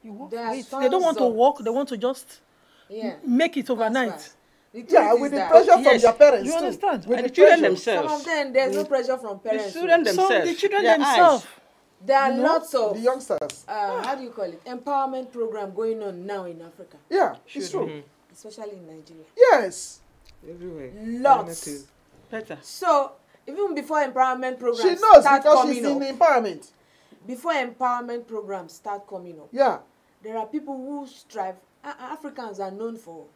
You work There for are it. They don't want to tons of- work. They want to just Yeah. make it That's overnight. right. The truth Yeah, is with the that pressure from Yes. their parents. You too. understand? With And the the children pressure. some themselves. of them, there's no pressure from The parents. children Some themselves. the children their themselves. eyes. There are You know, lots of The youngsters. how do you call it, empowerment program going on now in Africa, Yeah, it's true. especially in Nigeria. Yes. Everywhere. Lots. Native. Better. So even before empowerment programs She knows start because coming she's up, in the empowerment. before empowerment programs start coming up, Yeah. there are people who strive. Africans are known for,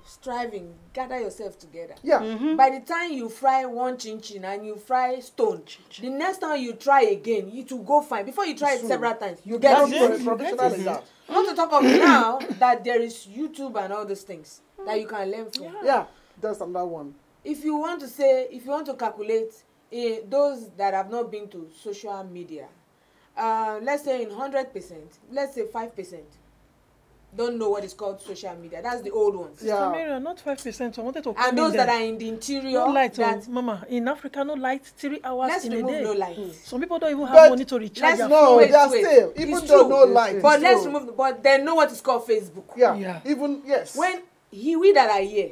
striving. Gather yourself together. Yeah. By the time you fry one chin chin and you fry stone, the next time you try again, it will go fine. Before you try it True. several times, you Become get it. a professional in that. Not to talk of now that there is YouTube and all those things that you can learn from. Yeah. That's another one. If you want to calculate those that have not been to social media, let's say in 100%, let's say 5% don't know what is called social media. That's the old ones. Yeah. Camera, not 5%. I wanted to come And those in that there. are in the interior, No light, that, Mama. In Africa, no light. 3 hours let's in a remove day. no light. Some people don't even have But money to recharge let's their No, phone. Wait, they are wait. still, even It's though true. no light. But it's let's true. remove. But they know what is called Facebook. Yeah. Yeah. Even, yes. When we that are here,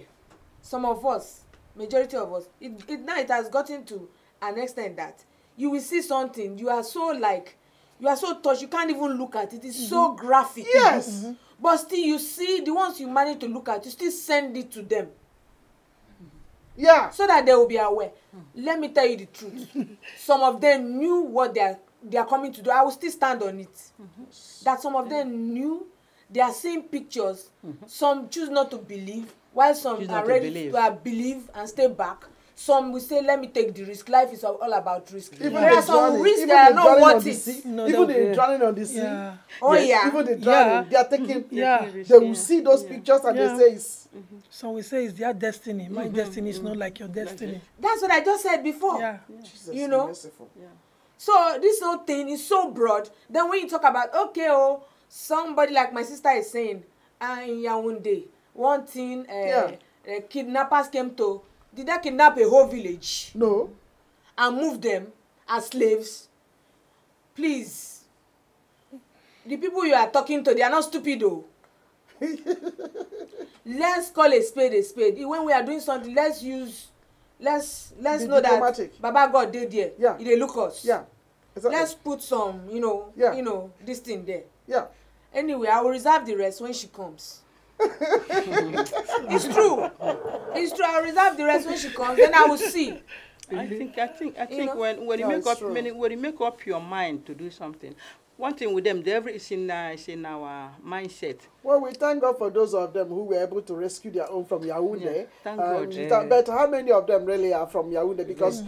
some of us, majority of us, now it has gotten to an extent that you will see something, you are so touched, you can't even look at it. It's so graphic. Yes. But still, you see the ones you manage to look at, you still send it to them Yeah. so that they will be aware. Let me tell you the truth. Some of them knew what they are coming to do. I will still stand on it. That some of them knew. They are seeing pictures. Some choose not to believe, while some Choose are not to ready believe. to believe and stay back. Some will say, "Let me take the risk. Life is all about risk." Even There the are some drowning, risks even that are the not drowning on worth the it. sea, No, even they'll- the drowning on the sea. Yeah. Oh yeah. Even the drowning, Yeah. they are taking. Yeah. They will see those pictures and Yeah. they say it's. Some will say it's their destiny. My destiny is not like your destiny. That's what I just said before. Yeah. Jesus, You know? merciful. So this whole thing is so broad. Then when you talk about, okay, somebody like my sister is saying, in Yaoundé, one thing, kidnappers came to, did they kidnap a whole village No. and move them as slaves? Please. The people you are talking to, they are not stupid though. Let's call a spade a spade. When we are doing something, let's know diplomatic. that Baba God did there. Yeah. He look us. Yeah. Exactly. Let's put some, Yeah. this thing there. Yeah. Anyway, I will reserve the rest when she comes. It's true. It's true. I will reserve the rest when she comes. Then I will see. I think You know? when you No, make it's up true. when you make up your mind to do something, one thing with them, it's in our mindset. Well, we thank God for those of them who were able to rescue their own from Yaoundé. Yeah, thank God. But how many of them really are from Yaoundé? Because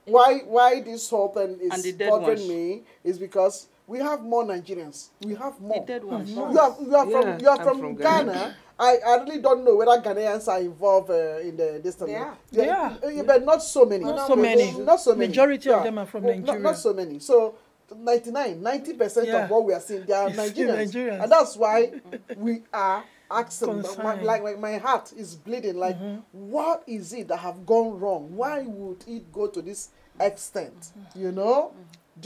why this whole thing And the is dead bothering ones. me is because we have more Nigerians. We have more. The dead ones. You are I'm from from Ghana. Ghana. I really don't know whether Ghanaians are involved in this thing. They are. But not so many. Not so many. Not so many. Majority of them are from Well, Nigeria. Not so many. So 90% Yeah. of what we are seeing, they are It's still Nigerians. Nigerians. And that's why we are asking, Concerned. like my heart is bleeding, like what is it that have gone wrong? Why would it go to this extent? Do you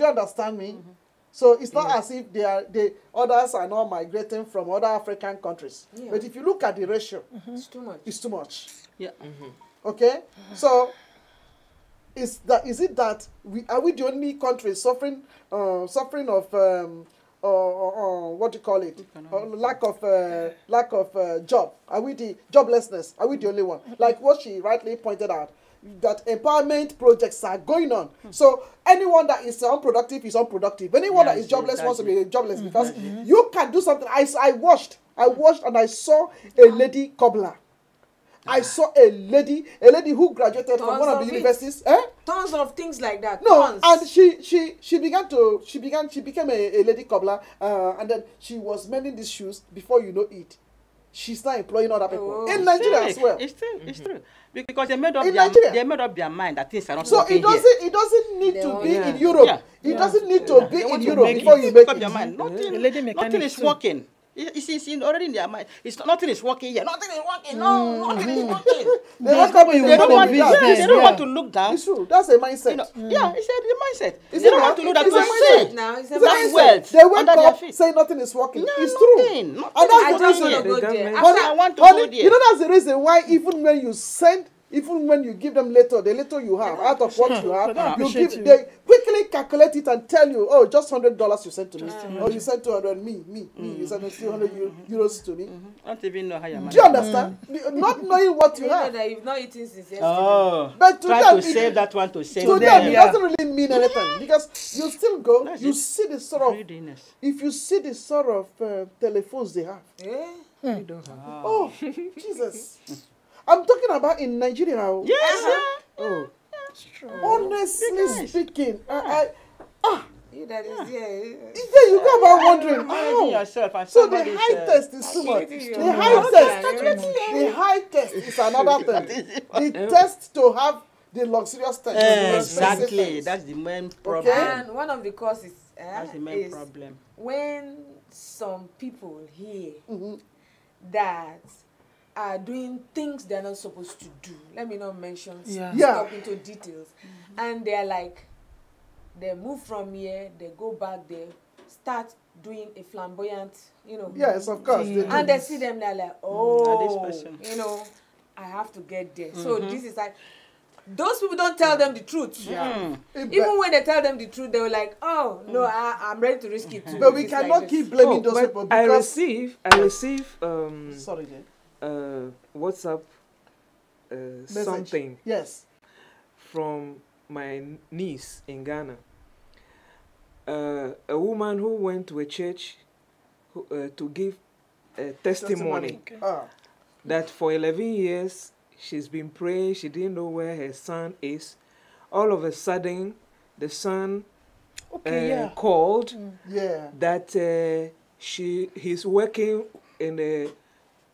understand me? So it's not as if others are not migrating from other African countries. Yeah. But if you look at the ratio, It's too much. it's too much. Yeah. Okay? So is it that are we the only country suffering of what do you call it? Lack of job? Are we the joblessness? Are we the only one? Like what she rightly pointed out, that empowerment projects are going on. So anyone that is unproductive is unproductive. Anyone that is jobless wants to be jobless because you can do something. I watched and I saw a lady cobbler. I saw a lady who graduated from one of the universities. Tons of things like that. No, Tons. and she became a lady cobbler, and then she was mending these shoes. Before you know it, she's not employing other people. In Nigeria as well. It's true. It's true. Because they made up their mind that things are not so working it doesn't need to be in Europe. It doesn't need to be in Europe before you make up your mind. Nothing is working. It's already in their mind. Nothing is working here. Nothing is working. No, nothing is working. They don't want to look down. It's true. That's a mindset. You know, yeah, it's a mindset. They don't want to look down. It's a mindset. They wake up saying nothing is working. No, it's true. Nothing. And that's the reason. I want to go there. You know that's the reason why even when you give them the little you have, out of what you have, they quickly calculate it and tell you, oh, just $100 you sent to me. Oh, you sent 200, me. You sent 200 euros to me. I don't even know how you're Do you understand? Not knowing what you have. That you've not eaten since yesterday. Oh, but to try them, to save that one to save to them, it doesn't really mean anything because you still go, you see the sort of, if you see the sort of telephones they have. You don't have. Oh, Jesus. I'm talking about in Nigeria. Yes. Oh, honestly speaking, You that is you go about wondering how. So the high test is too much. The high test is another thing. The test to have the luxurious test. Exactly, that's the main problem. Okay. And one of the causes that's the main problem. When some people hear that are doing things they're not supposed to do. Let me not mention stop into details. And they're like, they move from here, they go back there, start doing a flamboyant, Yes, of course. And they see them, they're like, this person. I have to get there. So this is like, those people don't tell them the truth. Even when they tell them the truth, they were like, oh, no, I'm ready to risk it too. But we cannot keep blaming those people because... I receive sorry, Jane. WhatsApp something from my niece in Ghana. A woman who went to a church to give a testimony. That for 11 years she's been praying, she didn't know where her son is. All of a sudden the son called that he's working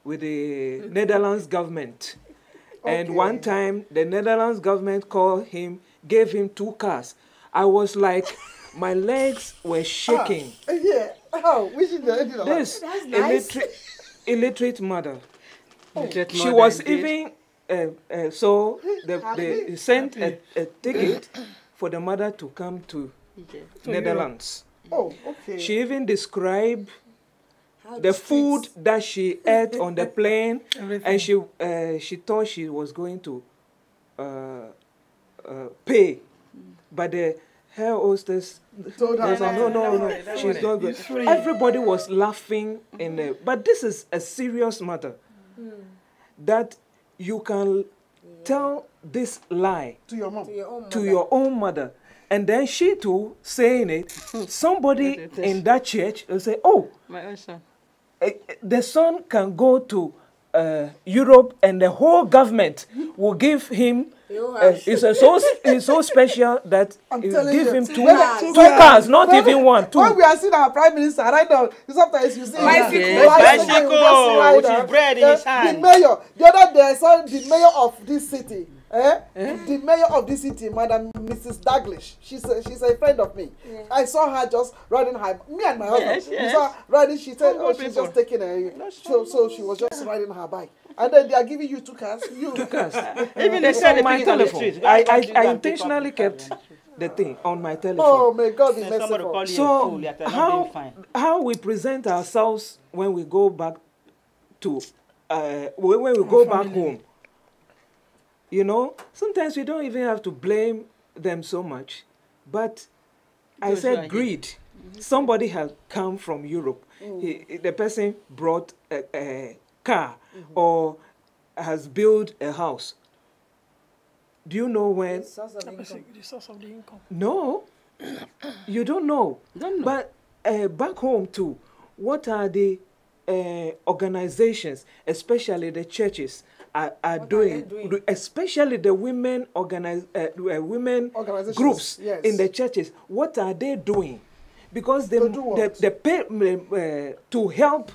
with the Netherlands government. And one time, the Netherlands government called him, gave him 2 cars. I was like, my legs were shaking. This illiterate mother. She was even, so they sent a ticket for the mother to come to Netherlands. She even described the food that she ate on the plane, and she thought she was going to pay, but the hair hostess told her, no, she's not good. Everybody was laughing, but this is a serious matter, that you can tell this lie to your mom, to your own mother. And then she too saying it, somebody in that church will say, oh, my own son. The son can go to Europe and the whole government will give him, he's so special that it will give him two cars, not even one, 2. When we are seeing our prime minister right now, sometimes you see bicycle with his bread in his hand. The mayor, the other day I saw the mayor of this city. The mayor of this city, Madam Mrs. Daglish, she's a friend of me. I saw her just riding her. Me and my husband, we saw her riding. She said, "Oh, she's just taking a." So she was just riding her bike, and then they are giving you 2 cars. 2 cars. Even they said my telephone. I intentionally kept the thing on my telephone. Oh, may God be merciful. So how we present ourselves when we go back to when we go back home. You know, sometimes we don't even have to blame them so much. But I said greed. Somebody has come from Europe. The person brought a car or has built a house. Do you know when? The source of the income. No, you don't know. But back home too, what are the organizations, especially the churches, are doing, especially the women women groups in the churches? What are they doing? Because they pay to help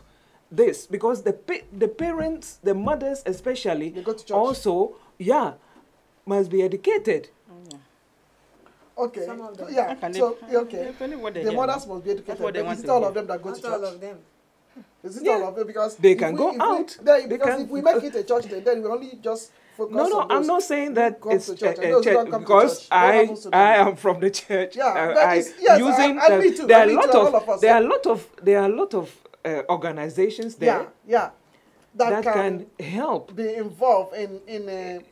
this, because the parents, the mothers especially, They go to church. also, must be educated. Okay. Some of them. Yeah. So okay. The mothers must be That's what educated. they But want is it to all hear. of them that go to Not all church? of them. Is it Yeah. all of them? Because They if can we- go if we- out. then- They because can- if we make it a church, then we only just focus No, on I'm those not saying who that come it's to church and a those who church, don't come to because church. What happens to them? I am from the church. Yeah, that I is- yes, using and me too, there are and me a lot too, all of us, of there yeah. are a lot of organizations there Yeah. that can help. be involved in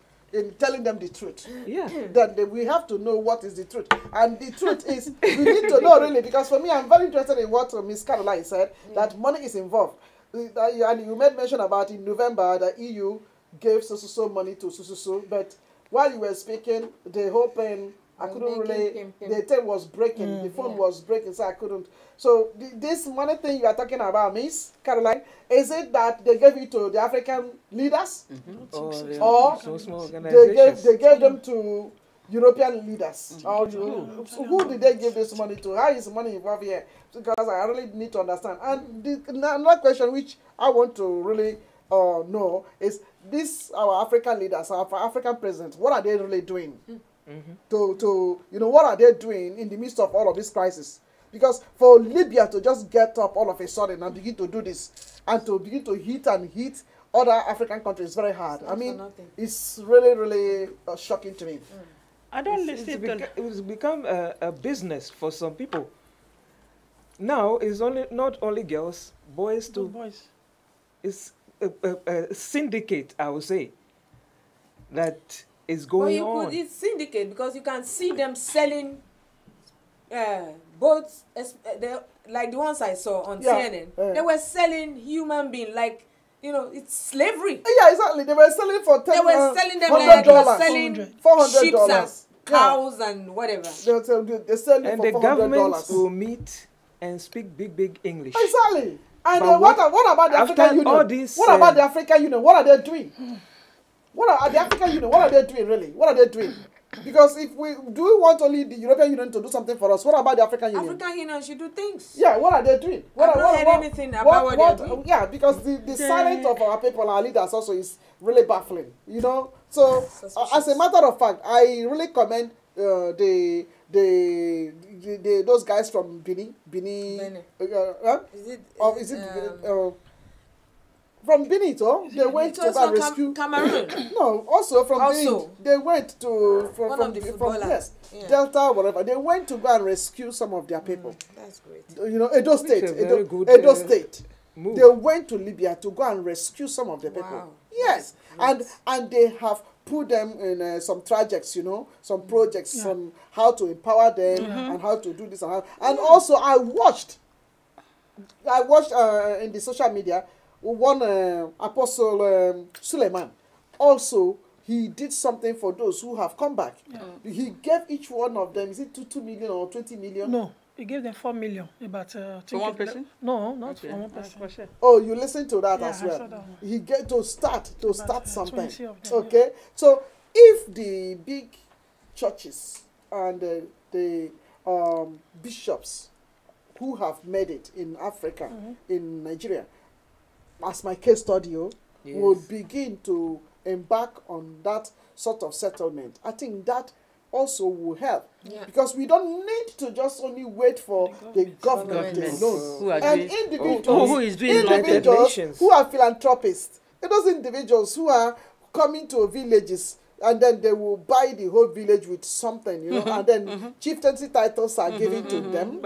telling them the truth. Yeah. Then we have to know what is the truth. And the truth is, we need to know really, because for me, I'm very interested in what Miss Caroline said, that money is involved. And you made mention about in November, the EU gave so money to so, but while you were speaking, the whole pen, I couldn't really, the thing was breaking, the phone was breaking, so I couldn't. So this money thing you are talking about, Miss Caroline, is it that they gave it to the African leaders? Or So small they organizations. gave them to European leaders? Or so who did they give this money to? How is money involved here? Because I really need to understand. And another question which I want to really know is this: our African leaders, our African presidents, what are they really doing? To what are they doing in the midst of all of this crisis? Because for Libya to just get up all of a sudden and begin to do this and to begin to hit other African countries is very hard. I mean, it's really shocking to me. I don't It's listen to. it's become a business for some people. Now it's not only girls, boys too. Boys. It's a syndicate, I would say, that is going on. It's syndicate because you can see them selling boats, like the ones I saw on CNN. They were selling human beings, like, it's slavery. Yeah, exactly. They were selling for $10. They were selling them $100. like they were selling $400. sheep and cows and whatever. They're selling And for the $400. governments will meet and speak big English. Exactly. And But what about the after African all Union? this, What about the African Union? What are they doing? The African Union? What are they doing really? What are they doing? Because if we want only the European Union to do something for us, what about the African Union? African Union should do things. Yeah, what are they doing? I've not heard anything about what they're doing. Yeah, because the silence of our people, our leaders also is really baffling. So as a matter of fact, I really commend those guys from Benin. Is it from Benin, they went to go and rescue Cameroon. No, also from Benin, they went to One of the footballers. Delta, whatever. They went to go and rescue some of their people. That's great. Edo State, a very good, Edo State. move. They went to Libya to go and rescue some of the people. Wow. Yes, and they have put them in some projects, some projects on how to empower them and how to do this and how. And also, I watched in the social media one Apostle Suleiman. Also, he did something for those who have come back. He gave each one of them, is it 2 million or 20 million? No, he gave them 4 million. About For one person? No, not for one person. For sure. Oh, you listened to that Yeah, as I well. saw that one. He get to start something. 20 of them, Okay, so if the big churches and the bishops who have made it in Africa, in Nigeria, as my case study, would begin to embark on that sort of settlement, I think that also will help. Yeah. Because we don't need to just only wait for the government Governments alone. who are And doing- individuals, who is doing nothing. individuals Nations. who are philanthropists, and those individuals who are coming to villages and then they will buy the whole village with something, and then chieftaincy titles are given to them.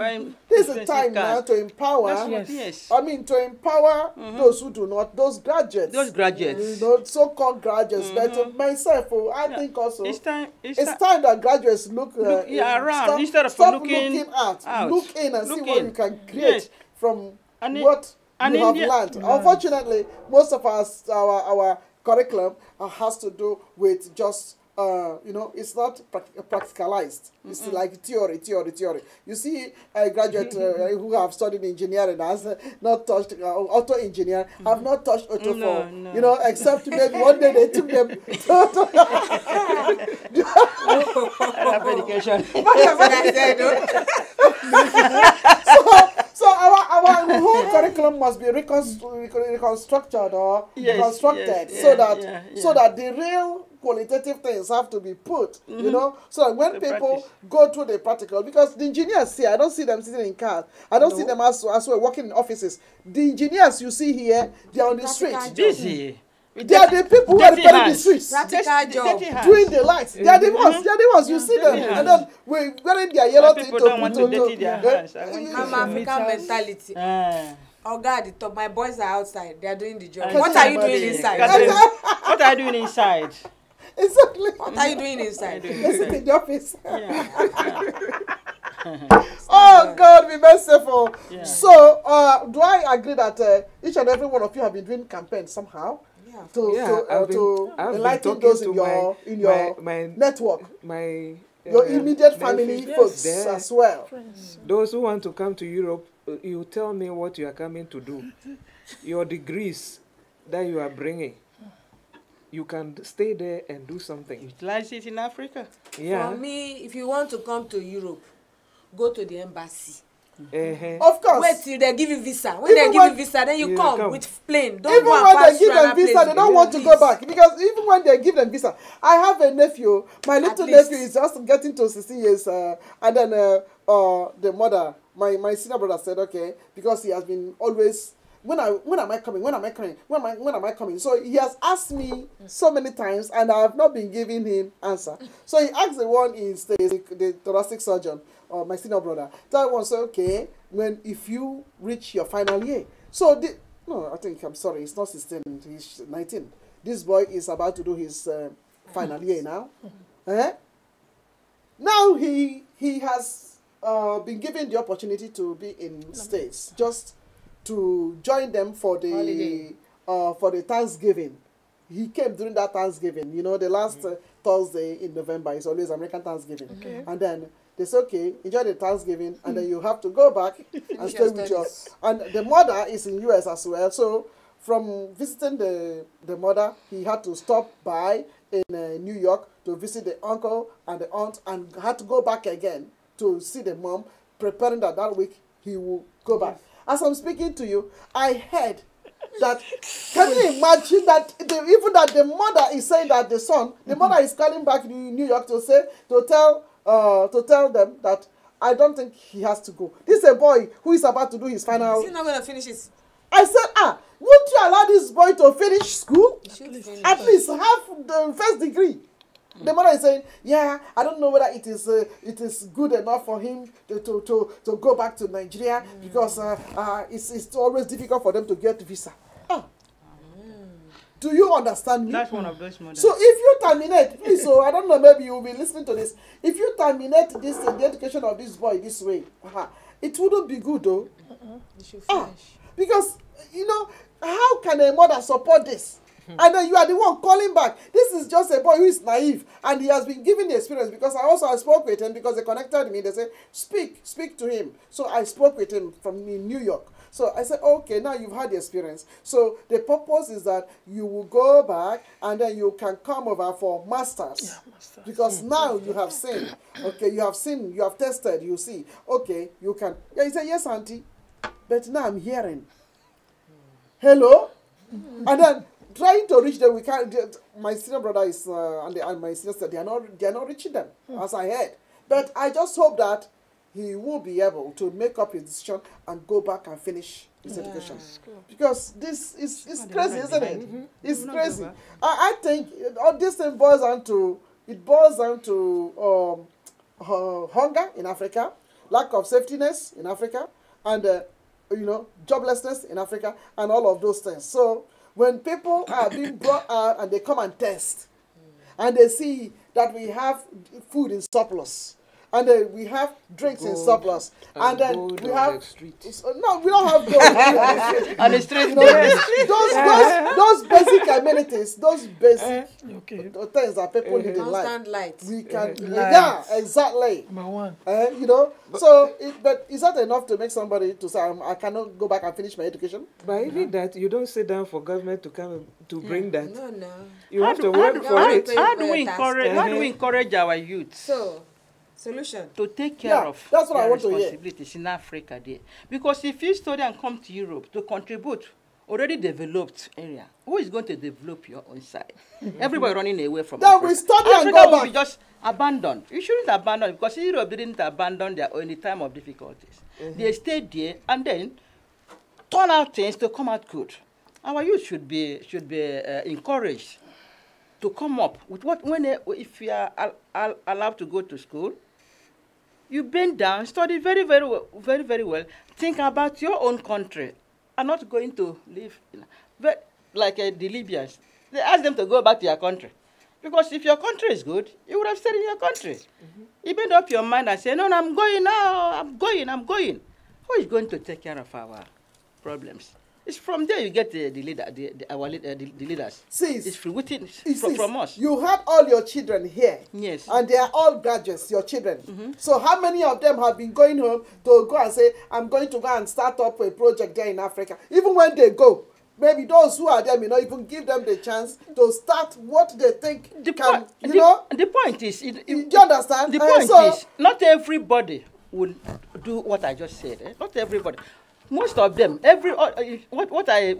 This is a time now to empower. Yes. I mean, to empower those who do not, those graduates. Those graduates. So-called graduates. But myself, I think also It's time. it's time that graduates look around instead of stop looking out. Look in and see Look what in. you can create Yes. from And in- what and you in have the- learned. Unfortunately, most of our curriculum has to do with just it's not practicalized. It's like theory. You see a graduate who have studied engineering has not touched auto engineer, have not touched auto No. except maybe one day they took them Education. so our whole curriculum must be reconstructed or reconstructed yes, so that yeah. the real qualitative things have to be put, you know, so that when The people practice. go through the practical, because the engineers here, I don't see them sitting in cars, I don't see them as well working in offices. The engineers you see here, they are on the street. Busy. They are the people who are repairing the streets, Practical job. doing the lights. They are the ones. They are the ones. You see them, and then we wearing their yellow thing People don't want to dirty their hands. Mama African mentality. Oh God, the top. My boys are outside. They are doing the job. What What are you doing inside? What are you doing inside? Exactly. What are you doing inside? They sit in the office. Yeah. Oh God, be merciful. Yeah. So, do I agree that each and every one of you have been doing campaigns somehow to I've been enlighten talking those to in your my network, your uh, immediate family nephews folks there. as well? Those who want to come to Europe, you tell me what you are coming to do. Your degrees that you are bringing, you can stay there and do something. Utilize it in Africa. Yeah. For me, if you want to come to Europe, go to the embassy. Of course. Wait till they give you visa. When Even they give you visa, then you come with plane. Don't Even go and when pass they give through them another visa, place. they don't want to go back, because even when they give them visa, I have a nephew. My little least. nephew is just getting to 16 years, and then the mother, my senior brother said, okay, because he has been always, when am I coming? When am I coming? When am I coming? So he has asked me so many times, and I have not been giving him answer. So he asked the one in the thoracic surgeon, my senior brother. That one said, okay, if you reach your final year. So I'm sorry, it's not 16, he's 19. This boy is about to do his final year now. Now he has been given the opportunity to be in States, just to join them for the Thanksgiving. He came during that Thanksgiving. You know, the last Thursday in November is always American Thanksgiving. Okay. And then they say, okay, enjoy the Thanksgiving, and then you have to go back and stay with your... And the mother is in US as well. So from visiting the mother, he had to stop by in New York to visit the uncle and the aunt, and had to go back again to see the mom, preparing that week he will go back. As I'm speaking to you, I heard that, can you imagine that even that the mother is saying that the mother is calling back New York to tell them that I don't think he has to go. This is a boy who is about to do his final. Is he not going to finish it? I said, won't you allow this boy to finish school? At least have the first degree. The mother is saying, yeah, I don't know whether it is good enough for him to go back to Nigeria, because it's always difficult for them to get visa. Do you understand me? That's one of those models. So if you terminate, please, so I don't know, maybe you'll be listening to this. If you terminate the education of this boy this way, it wouldn't be good, though. You should finish. Because, you know, how can a mother support this? And then you are the one calling back. This is just a boy who is naive, and he has been given the experience, because I spoke with him, because they connected me. They said, speak to him. So I spoke with him from New York. So I said, okay, now you've had the experience. So the purpose is that you will go back, and then you can come over for masters. Yeah, masters. Because now you have seen. Okay, you have tested, you see. Okay, you can. Yeah, he said, yes, auntie. But now I'm hearing. Hello? And then trying to reach them, we can't. My senior brother is and my sister, they are not reaching them, as I heard. But I just hope that he will be able to make up his decision and go back and finish his education. Because this is crazy, isn't it? It's crazy. I think all this thing boils down to hunger in Africa, lack of safetyness in Africa, and joblessness in Africa, and all of those things. So when people are being brought out and they come and test, and they see that we have food in surplus, and then we have drinks in surplus, and then we have no, we don't have gold on the street. Those basic amenities, those basic things that people need in life. Light. We can, yeah, exactly. Number one. But is that enough to make somebody to say I cannot go back and finish my education? But even that, you don't sit down for government to come to bring that. No. You have to work for it. How do we encourage our youth? Solution. to take care of that's what their I want to hear. responsibilities in Africa there. Because if you study and come to Europe to contribute already developed area, who is going to develop your own side? Everybody running away from Then Africa. we study and Africa go will back. be just abandoned. You shouldn't abandon because Europe didn't abandon their own in the time of difficulties. They stayed there and then turn out things to come out good. Our youth should be encouraged to come up with what if you are allowed to go to school, you bend down, study very, very well, very, very well. Think about your own country. I'm not going to live like the Libyans. They ask them to go back to your country. Because if your country is good, you would have stayed in your country. You made up your mind and say, no, I'm going now, I'm going. Who is going to take care of our problems? It's from there you get the leaders. See, it's from us. You had all your children here. Yes. And they are all graduates, your children. So how many of them have been going home to go and say, I'm going to go and start up a project there in Africa? Even when they go, maybe those who are there may not even give them the chance to start what they think The point is, do you understand? The point is, not everybody will do what I just said. Not everybody. Most of them, what I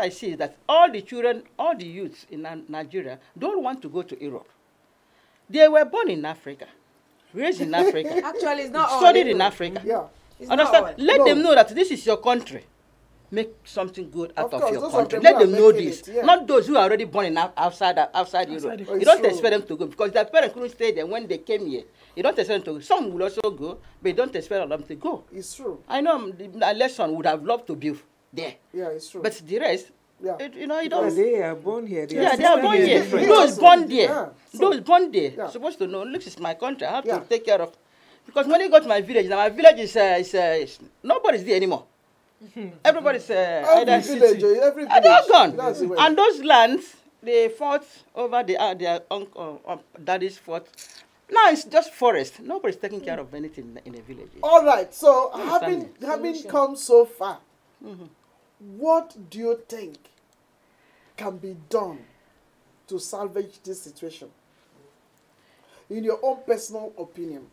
see is that all the children, all the youths in Nigeria don't want to go to Europe. They were born in Africa, raised in Africa. Actually, it's not all. Studied in Africa. Yeah. Understand? Let them know that this is your country. Make something good out of your country. Of Let them know this. It, yeah. Not those who are already born in outside Europe. You don't expect them to go because their parents couldn't stay there when they came here. You don't expect them to go. Some will also go, but you don't expect them to go. It's true. I know the lesson would have loved to be there. Yeah, it's true. But the rest, yeah. You don't. They are born here. They are born here. Those born there, those born there, supposed to know. Look, it's my country. I have to take care of. Because when you go to my village, now my village is nobody's there anymore. Everybody's either village, every village. They are gone. The And those lands, they fought over their uncle, daddy's fought. Now it's just forest. Nobody's taking care of anything in the village. All right. So having come so far, what do you think can be done to salvage this situation? In your own personal opinion,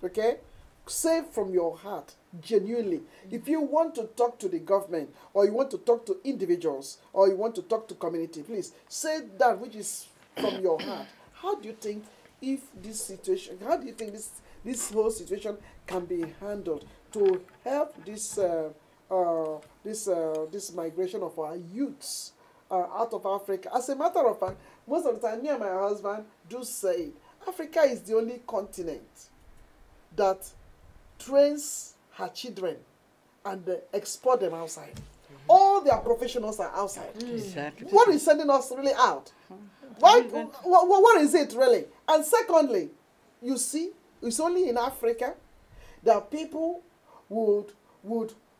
okay? Say from your heart, genuinely. If you want to talk to the government, or you want to talk to individuals, or you want to talk to community, please say that which is from your heart. How do you think how do you think this whole situation can be handled to help this migration of our youths out of Africa? As a matter of fact, most of the time, me and my husband do say Africa is the only continent that trains her children and export them outside. All their professionals are outside. Exactly. What is sending us really out? What is it really? And secondly, you see, it's only in Africa that people would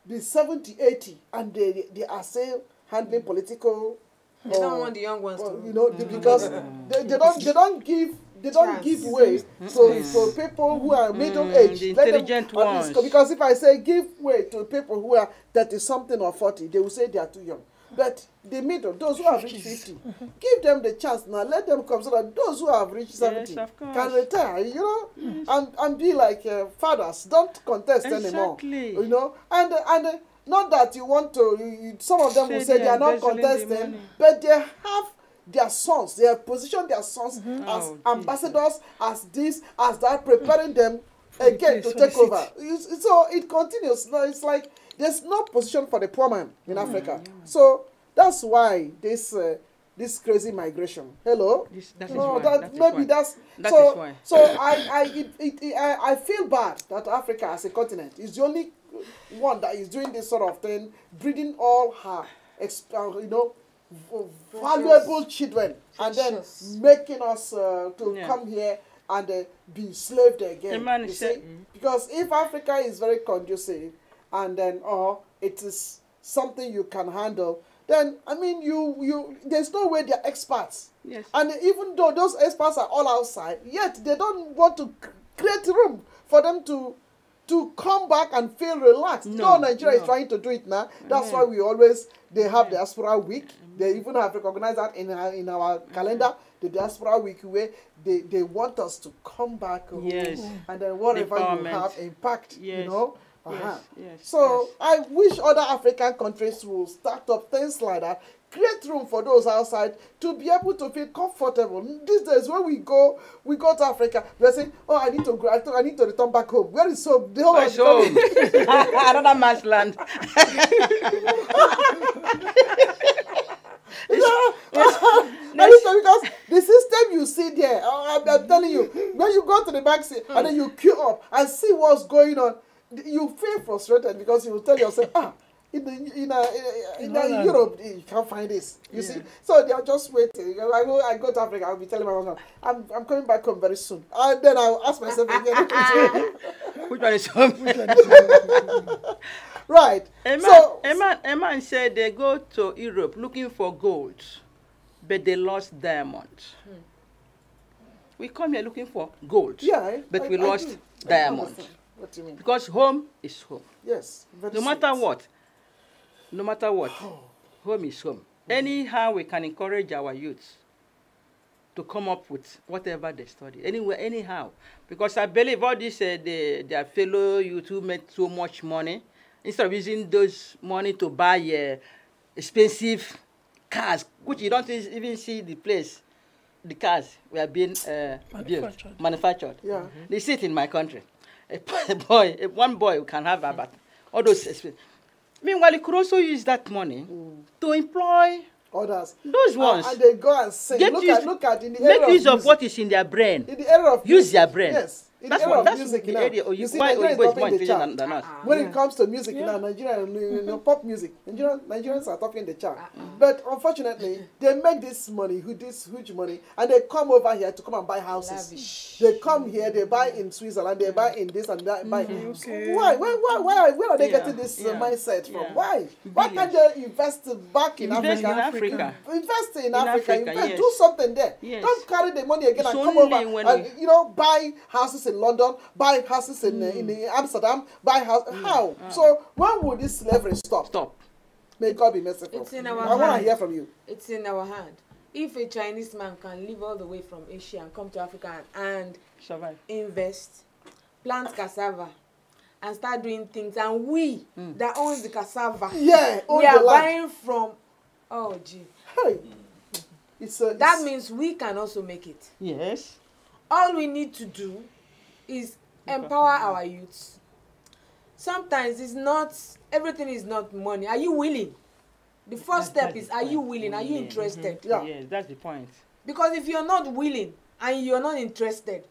be 70, 80, and they are still handling political. They don't want the young ones to. Because they don't give way to people who are middle aged. The intelligent ones. Because if I say give way to people who are 30-something or 40, they will say they are too young. But the middle, those who have reached 50, give them the chance now. Let them come so that those who have reached 70 can retire, and be like fathers. Don't contest anymore, And not that you want to. Some of them will say they are not contesting, but they have their sons. They have positioned their sons as ambassadors, as this, as that, preparing them again to take over. So it continues. It's like there's no position for the poor man in Africa. So that's why this crazy migration. Hello. That's why. So I feel bad that Africa as a continent is the only one that is doing this sort of thing, breeding all her valuable children, and then making us come here and be enslaved again. You see? Because if Africa is very conducive, and then it is something you can handle, then I mean you there's no way they're experts. Yes. And even though those experts are all outside, yet they don't want to create room for them to come back and feel relaxed. No, Nigeria is trying to do it now. That's why they have the diaspora week. They even have recognized that in our calendar. the diaspora week where they want us to come back home. Yes. And then whatever you have, impact, yes. you know. Yes. Yes. So I wish other African countries will start up things like that. Create room for those outside to be able to feel comfortable. These days when we go to Africa, we're saying, oh, I need to go, I need to return back home. Where is home? The whole is home. Another man's land. Because the system you see there, I'm telling you, when you go to the bank and then you queue up and see what's going on, you feel frustrated because you will tell yourself, in Europe, you can't find this. You see? So they are just waiting. I go to Africa, I'll be telling my husband, I'm coming back home very soon. And then I'll ask myself again, which one is home? Right. A man said they go to Europe looking for gold, but they lost diamonds. We come here looking for gold, but we lost diamonds. What do you mean? Because home is home. Yes. No matter what, home is home. Anyhow, we can encourage our youths to come up with whatever they study. Anywhere, anyhow. Because I believe all this, their fellow youth who made so much money, instead of using those money to buy expensive cars, which you don't even see the place, the cars were being manufactured. Yeah. They sit in my country. One boy who can have about all those expensive. Meanwhile, you could also use that money to employ others. Those ones. And they go and sing. Look at in the area make use of what is in their brain. In the area of use their brain. Yes. That's music the area. You see, Nigeria is topping the chart. When it comes to music now, Nigeria, pop music, Nigerians are topping the chart. But unfortunately, they make this huge money, and they come over here to come and buy houses. Lavish. They come here, they buy in Switzerland, they buy in this and that. Why? Where are they getting this mindset from? Why? Why can't they invest back in Africa? Invest in Africa. Do something there. Don't carry the money again and come over and buy houses in London, buy houses in Amsterdam, buy house. How? So when will this slavery stop? May God be merciful. It's in our hand. I want to hear from you. It's in our hand. If a Chinese man can live all the way from Asia and come to Africa and survive, invest, plant cassava, and start doing things, and we that owns the cassava, we are buying from. Oh, gee. Hey. That means we can also make it. Yes. All we need to do is empower our youths. Sometimes everything is not money. Are you willing? The first step is, are you willing? Are you interested? Yes, that's the point. Because if you're not willing and you're not interested,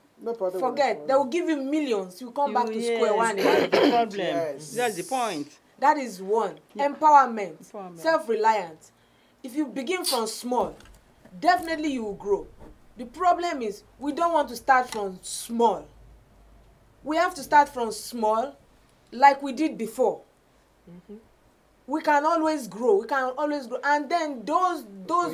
forget. They will give you millions. You come back to square one. That's the problem. That's the point. That is one. Empowerment. Self-reliance. If you begin from small, definitely you will grow. The problem is we don't want to start from small. We have to start from small like we did before. We can always grow. And then those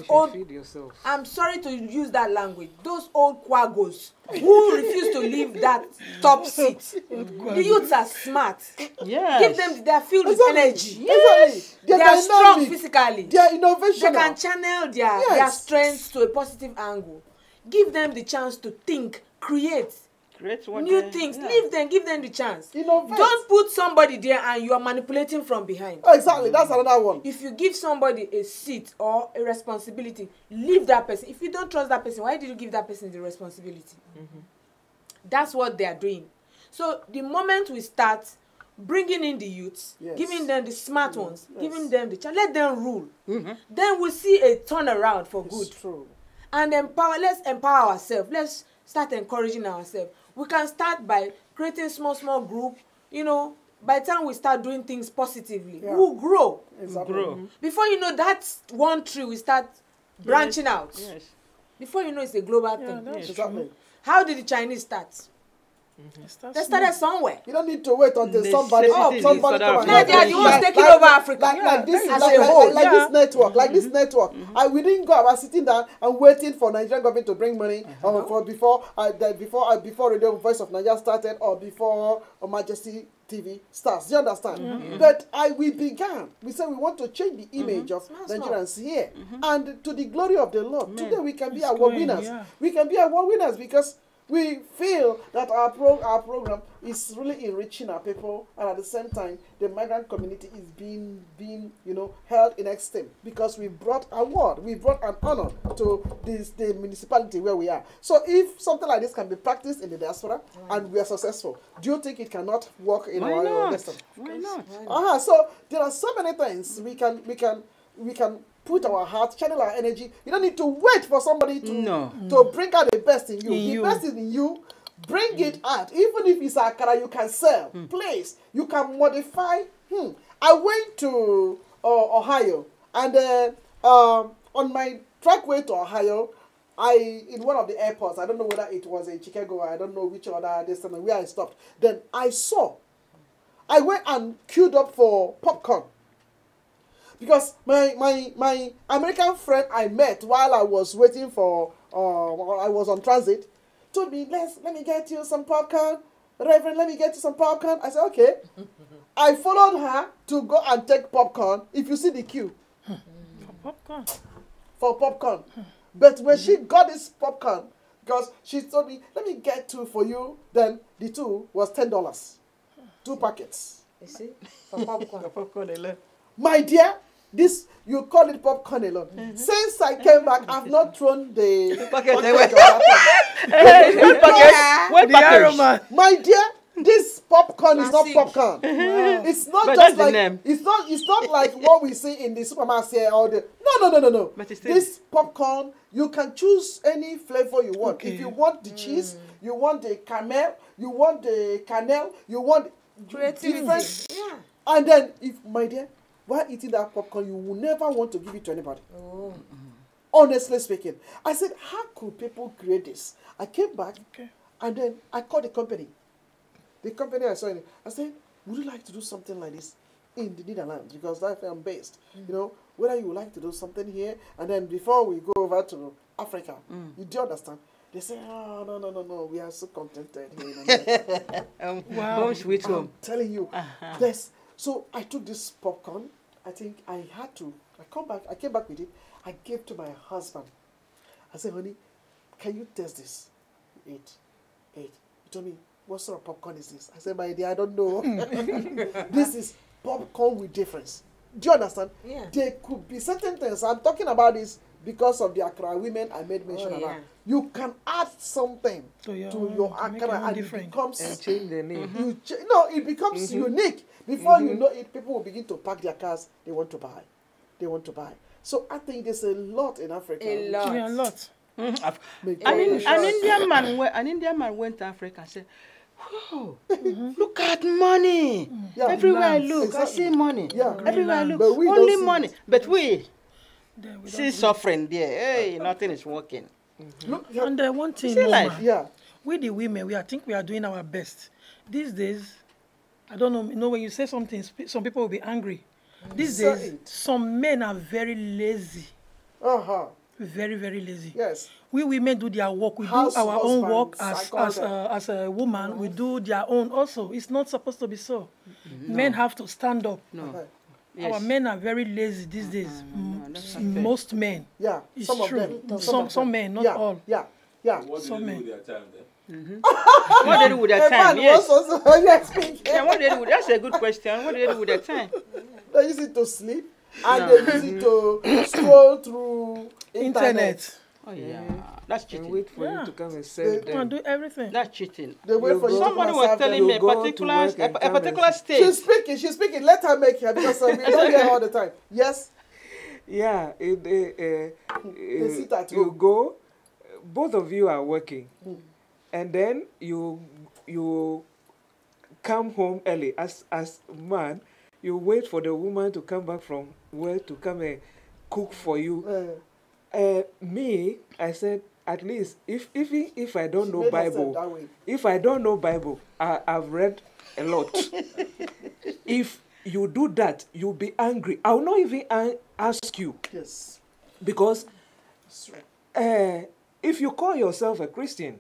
old, feed yourself. I'm sorry to use that language, those old quagos who refuse to leave that top seat. The youths are smart. Yes. Give them, they're filled with energy. Yes. They are strong physically. They are innovation. They can channel their strengths to a positive angle. Give them the chance to think, create new things. Leave them, give them the chance. Don't put somebody there and you are manipulating from behind. Oh, exactly, that's another one. If you give somebody a seat or a responsibility, leave that person. If you don't trust that person, why did you give that person the responsibility? That's what they are doing. So the moment we start bringing in the youths, giving them the smart ones, giving them the chance, let them rule. Then we'll see a turnaround for good. True. And let's empower ourselves. Let's start encouraging ourselves. We can start by creating small group. By the time we start doing things positively, we'll grow. Exactly. Before you know, that's one tree, we start branching out. Before you know, it's a global thing. Exactly. How did the Chinese start? They started somewhere. You don't need to wait until They somebody say come it is and South help Africa. you. You want taking over Africa. Like this, as a whole. like this network. And we didn't go about sitting down and waiting for Nigerian government to bring money for before Radio Voice of Nigeria started or before Majesty TV starts. Do you understand? But we began. We said we want to change the image of Nigerians here, and to the glory of the Lord. Today we can be award winners. We can be award winners because we feel that our program is really enriching our people, and at the same time, the migrant community is being held in esteem because we brought award, we brought an honor to the municipality where we are. So if something like this can be practiced in the diaspora and we are successful, do you think it cannot work in our destiny? Why not? So there are so many things we can put our heart, channel our energy. You don't need to wait for somebody to bring out the best in you. The best is in you. Bring it out. Even if it's akara you can sell. Please, you can modify. I went to Ohio, and on my trackway to Ohio, in one of the airports, I don't know whether it was in Chicago, I don't know which other destination where I stopped. Then I went and queued up for popcorn. Because my American friend I met while I was waiting for, I was on transit, told me, let me get you some popcorn. Reverend, let me get you some popcorn. I said, okay. I followed her to go and take popcorn. If you see the queue. For popcorn. But when she got this popcorn, because she told me, let me get 2 for you. Then the 2 was $10. 2 packets. You see? For popcorn. Popcorn alone. My dear, this you call it popcorn alone. Since I came back, I've not thrown the packet away. My dear, this popcorn is not popcorn. It's not but just that's like the name. it's not like what we see in the supermarket here or the no. But it's This popcorn, you can choose any flavor you want. If you want the cheese, you want the caramel, you want the cannelle, you want different. Yeah. And then, my dear, while eating that popcorn, you will never want to give it to anybody. Honestly speaking. I said, how could people create this? I came back, and then I called the company. The company I saw in it. I said, would you like to do something like this in the Netherlands? Because that's where I'm based. Whether you would like to do something here, and then before we go over to Africa, you do understand? They say, oh, no, we are so contented here in America. Home sweet home. I'm telling you. So I took this popcorn. I think I had to. I came back with it. I gave to my husband. I said, honey, can you taste this? Eat. He told me, what sort of popcorn is this? I said, my dear, I don't know. This is popcorn with difference. Do you understand? Yeah. There could be certain things. I'm talking about this because of the Accra women I made mention about. You can add something to your Accra and it becomes... And change the name. It becomes unique. Before you know it, people will begin to pack their cars. They want to buy. So I think there's a lot in Africa. A lot. An Indian man went to Africa and said, "Whoa, look at money! Everywhere I look, I see money. Everywhere I look, only money. But we see suffering there. Hey, nothing is working." And one thing, we the women, I think we are doing our best these days. I don't know. When you say something, some people will be angry. These days, some men are very lazy. Very, very lazy. Yes. We women do their work. We do our own work as a woman. We do their own also. It's not supposed to be so. Men have to stand up. Our men are very lazy these days. Most men. Yeah. It's some true. Of them. Some men, not all. Yeah. What do they do with their time then? What do they do with their time? Yes. What do they do? That's a good question. What do they do with their time? They use it to sleep, and they use it to scroll through internet. Oh yeah, that's cheating. And wait for you to come and serve them. Do everything. That's cheating. They wait for you. Somebody was telling me a particular state. She's speaking. Let her make her because we don't hear her all the time. Yes. Yeah. They sit at you home. go. Both of you are working, and then you come home early. As man, you wait for the woman to come back from work to come and cook for you. Me, I said, at least if I don't know made herself that Bible, way. if I don't know Bible, I've read a lot. If you do that, you'll be angry. I will not even ask you. Yes. Because That's right. if you call yourself a Christian,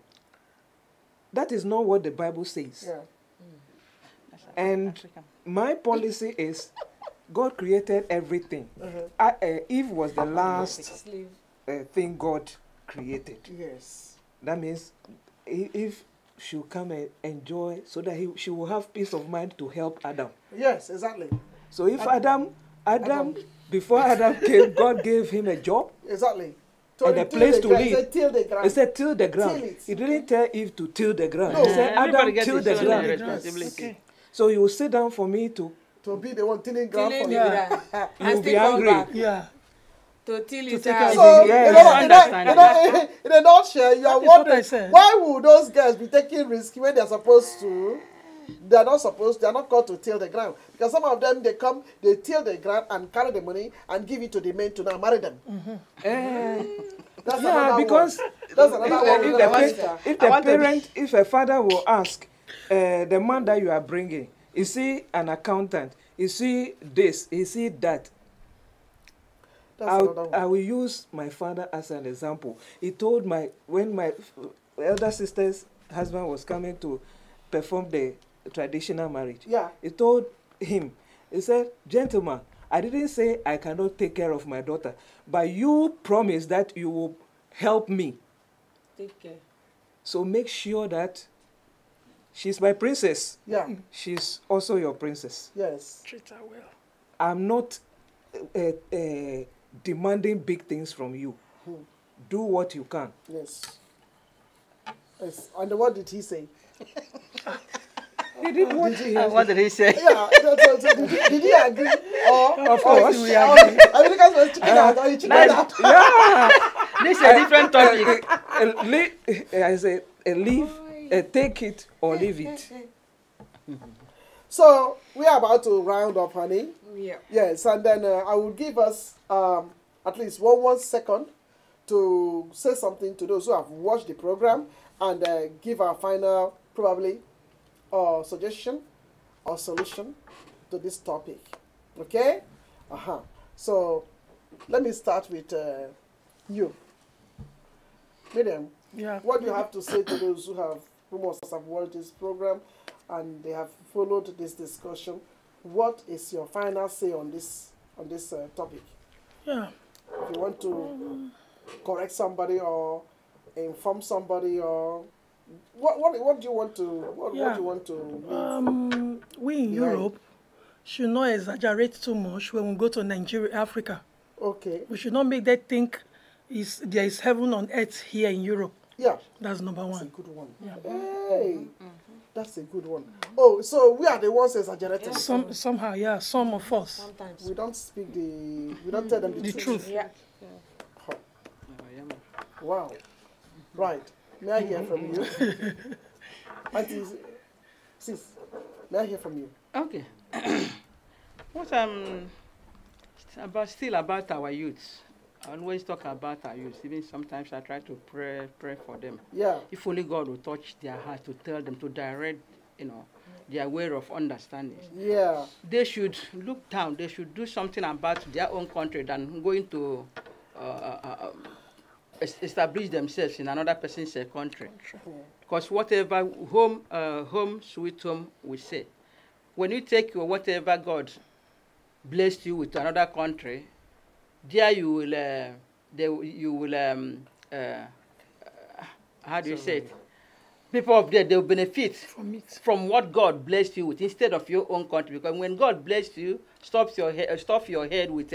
that is not what the Bible says. Yeah. And my policy is God created everything. Eve was the last thing God created. Yes. That means if she'll come and enjoy so that she will have peace of mind to help Adam. Yes, exactly. So if Adam, before Adam came, God gave him a job. Exactly. And a place to live. He said, till the ground. He said, till the ground. Till it. He didn't tell Eve to till the ground. No. He said, Adam, till the ground. responsibility. Okay. So you will sit down for me to be the one tilling ground for Tilling you. the ground. You'll be angry. Yeah. To till To it take out. out. So, Yes. in a nutshell, you are That is what I wondering, said. why would those guys be taking risks when they're supposed to? They're not called to till the ground. Because some of them, they till the ground and carry the money and give it to the men to now marry them. That's Yeah, another because one. That's another one. if a father will ask, the man that you are bringing, is he an accountant? Is he this? Is he that? That's another one. I will use my father as an example. He told when my elder sister's husband was coming to perform the traditional marriage. Yeah. He told him, he said, gentleman, I didn't say I cannot take care of my daughter, but you promise that you will help me. Take care. So make sure that she's my princess. Yeah. She's also your princess. Yes. Treat her well. I'm not demanding big things from you. Do what you can. Yes. Yes. And what did he say? He did what he has. What did he say? Yeah. Did he agree? Of course. we agree. Americans were chicken out or you chicken out. Yeah. This is a different topic. I say, leave, take it or leave it. So we are about to round up, honey. Yeah. Yes, and then I will give us at least one second to say something to those who have watched the program and give our final, probably, suggestion or solution to this topic. Okay? So let me start with you. Miriam, Yeah. what do you have to say to those who must have watched this program and they have followed this discussion? What is your final say on this topic? Yeah. If you want to correct somebody or inform somebody, or what do you want to We in Europe should not exaggerate too much when we go to Nigeria, Africa. Okay. We should not make them think there is heaven on earth here in Europe. Yeah. That's number That's a one. good one. Yeah. Hey. That's a good one. Oh, so we are the ones exaggerating. Somehow, yeah, some of us. Sometimes. We don't tell them the truth. Yeah. Wow. Right. May I hear from you? Auntie, sis, may I hear from you? Okay. What still about our youth. I always talk about our youth. Even sometimes I try to pray for them. Yeah. If only God will touch their heart to tell them, to direct, their way of understanding. Yeah. They should look down. They should do something about their own country than going to establish themselves in another person's country. Because whatever home sweet home we say, when you take your whatever God blessed you with another country, there you will how do you say it? People of there, they will benefit from what God blessed you with instead of your own country. Because when God blessed you, stuff your head with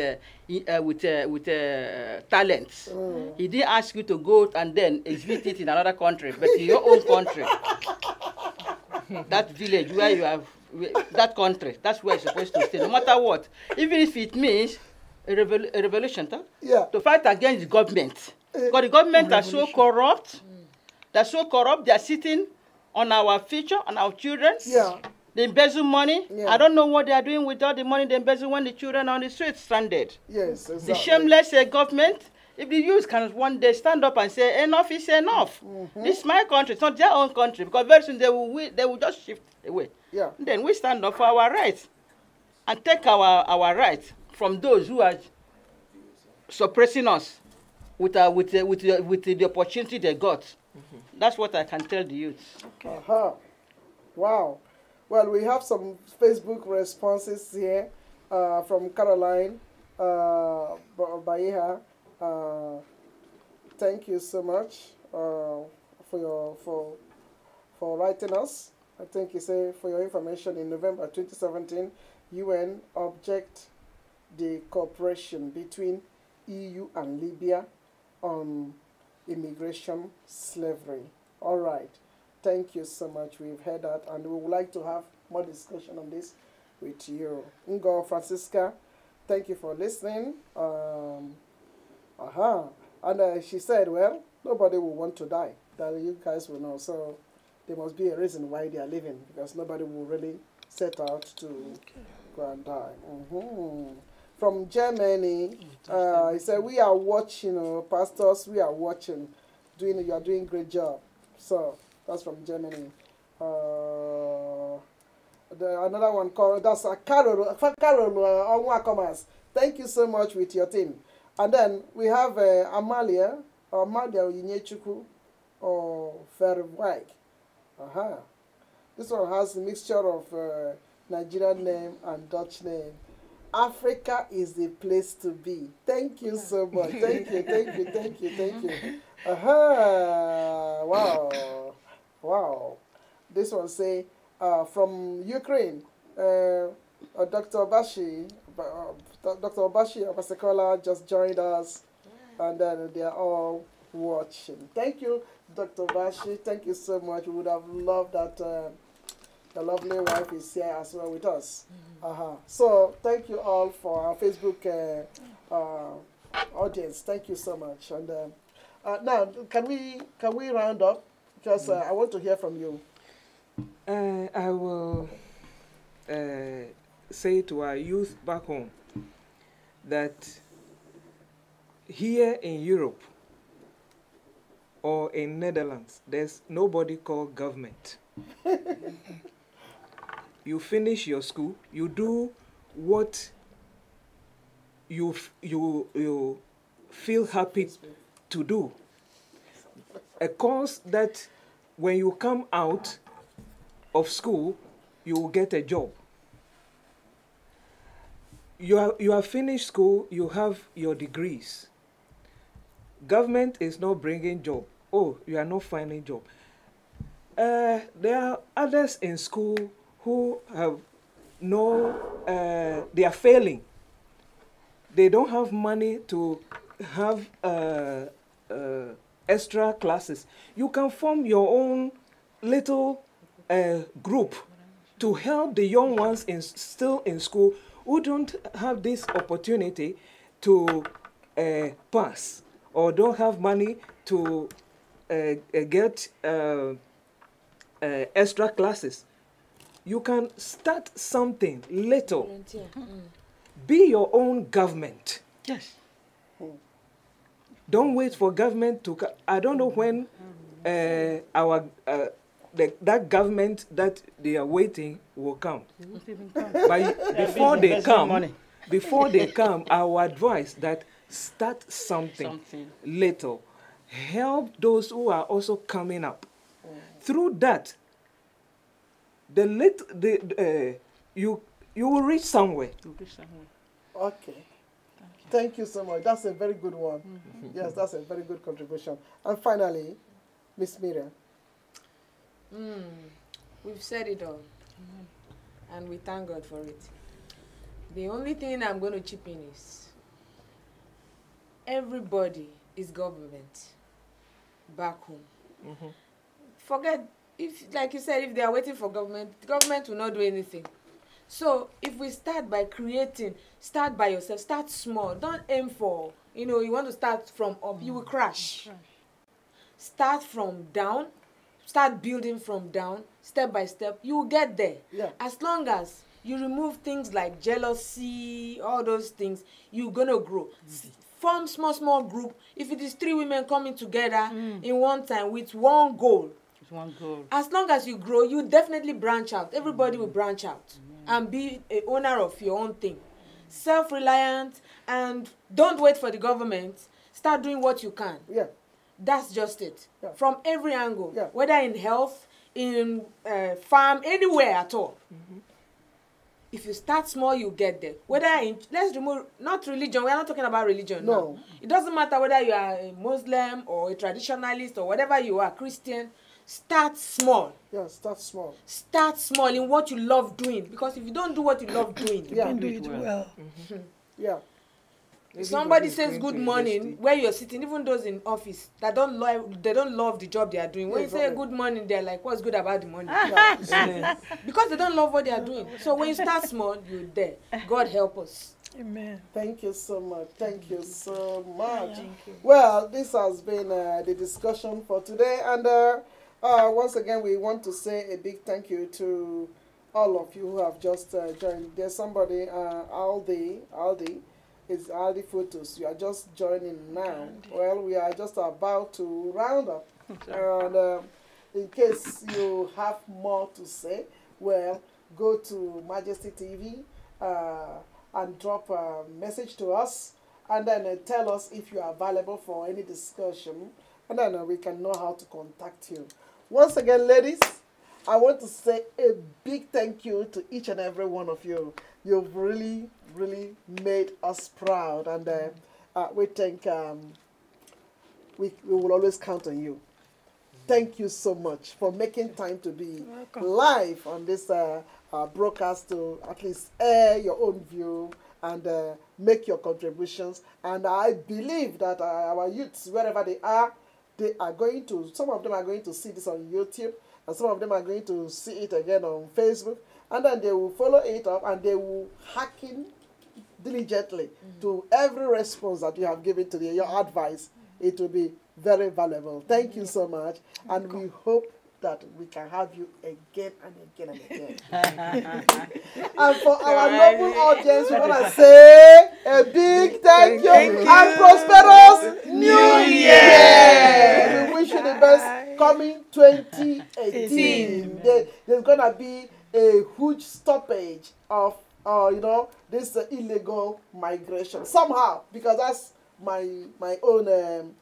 talents. He didn't ask you to go and then exhibit it in another country, but in your own country. That village where you have that country, that's where you're supposed to stay, no matter what. Even if it means a revolution, Yeah. to fight against the government. Because the government are so corrupt. They're so corrupt. They're sitting on our future, on our children. Yeah. They embezzle money. Yeah. I don't know what they are doing with all the money they embezzle when the children are on the streets stranded. Yes, exactly. The shameless government If the youth can one day stand up and say, enough is enough. This is my country, it's not their own country, because very soon they will just shift away. Yeah. Then we stand up for our rights and take our rights from those who are suppressing us with the opportunity they got. That's what I can tell the youth. Okay. Wow. Well, we have some Facebook responses here from Caroline Bayeha. Thank you so much for writing us. I think you say for your information in November 2017, UN object the cooperation between EU and Libya on immigration slavery. All right. Thank you so much. We've heard that, and we would like to have more discussion on this with you. Ngo Francisca, thank you for listening. And she said, well, nobody will want to die. That you guys will know. So there must be a reason why they are living, because nobody will really set out to go and die. From Germany, he said, we are watching, pastors, we are watching. You are doing a great job. So that's from Germany. Another one called, that's Carol Onwa. Thank you so much with your team. And then we have Amalia Oyinyechuku or Ferwag. This one has a mixture of Nigerian name and Dutch name. Africa is the place to be. Thank you so much. Thank you. Wow. This one say from Ukraine, Dr. Bashi Obasekola just joined us, and then they are all watching. Thank you, Dr. Bashi. Thank you so much. We would have loved that the lovely wife is here as well with us. So thank you all for our Facebook audience. Thank you so much. And now, can we round up? Because I want to hear from you. I will say to our youth back home that here in Europe or in Netherlands, there's nobody called government. You finish your school, you do what you feel happy to do. A course that when you come out of school, you will get a job. You have finished school, you have your degrees. Government is not bringing job. Oh, you are not finding job. There are others in school who have they are failing. They don't have money to have extra classes. You can form your own little group to help the young ones still in school who don't have this opportunity to pass or don't have money to get extra classes. You can start something little. Be your own government. Yes. Don't wait for government to come. I don't know when that government that they are waiting will come. But before they come, I will advise that start something little. Help those who are also coming up. Through that, you will reach somewhere. Okay. Thank you so much. That's a very good one. Yes, that's a very good contribution. And finally, Miss Miriam. We've said it all. And we thank God for it. The only thing I'm going to chip in is everybody is government back home. Forget, if, like you said, if they are waiting for government, the government will not do anything. So if we start by creating, start by yourself, start small. Don't aim for, you want to start from up, you will crash. Start from down, start building from down, step by step, you will get there. Yeah. As long as you remove things like jealousy, all those things, you're going to grow. form small group. If it is 3 women coming together in one time with one goal, as long as you grow, you definitely branch out. Everybody will branch out and be a owner of your own thing. Self-reliant, and don't wait for the government. Start doing what you can. Yeah. That's just it. Yeah. From every angle, yeah. Whether in health, in farm, anywhere at all. If you start small, you get there. Whether in, let's remove, not religion, we are not talking about religion now. It doesn't matter whether you are a Muslim or a traditionalist or whatever you are, Christian. Start small. Yeah, start small. Start small in what you love doing. Because if you don't do what you love doing, you don't do it well. Yeah. If somebody says good morning where you're sitting, even those in office that don't love the job they are doing. When you say good morning, they're like, what's good about the morning? Because they don't love what they are doing. So when you start small, you're there. God help us. Amen. Thank you so much. Thank you so much. Well, this has been the discussion for today. And once again, we want to say a big thank you to all of you who have just joined. There's somebody, Aldi. It's Aldi Photos. You are just joining now. Well, we are just about to round up. And in case you have more to say, well, go to Majesty TV and drop a message to us. And then tell us if you are available for any discussion. And then we can know how to contact you. Once again, ladies, I want to say a big thank you to each and every one of you. You've really made us proud, and we think we will always count on you. Thank you so much for making time to be live on this broadcast to at least air your own view and make your contributions. And I believe that our youths, wherever they are going to, some of them are going to see this on YouTube, and some of them are going to see it again on Facebook, and then they will follow it up and they will hack in diligently to every response that you have given to your advice. It will be very valuable. Thank you so much, and we hope that we can have you again and again and again. And for our noble audience, we want to say a big thank you and prosperous New Year. We wish you the best coming 2018. There's going to be a huge stoppage of this illegal migration somehow, because that's my own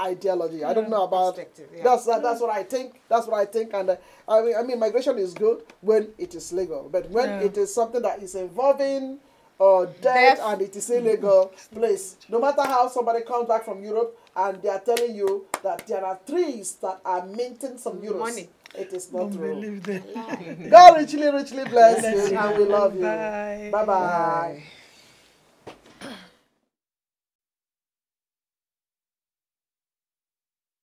ideology. I don't know about that's what I think. That's what I think. And I mean, migration is good when it is legal, but when it is something that is involving death and it is illegal, please, no matter how somebody comes back from Europe and they are telling you that there are trees that are minting some euros, money. It is not true. God richly bless you, and we love you. Bye bye.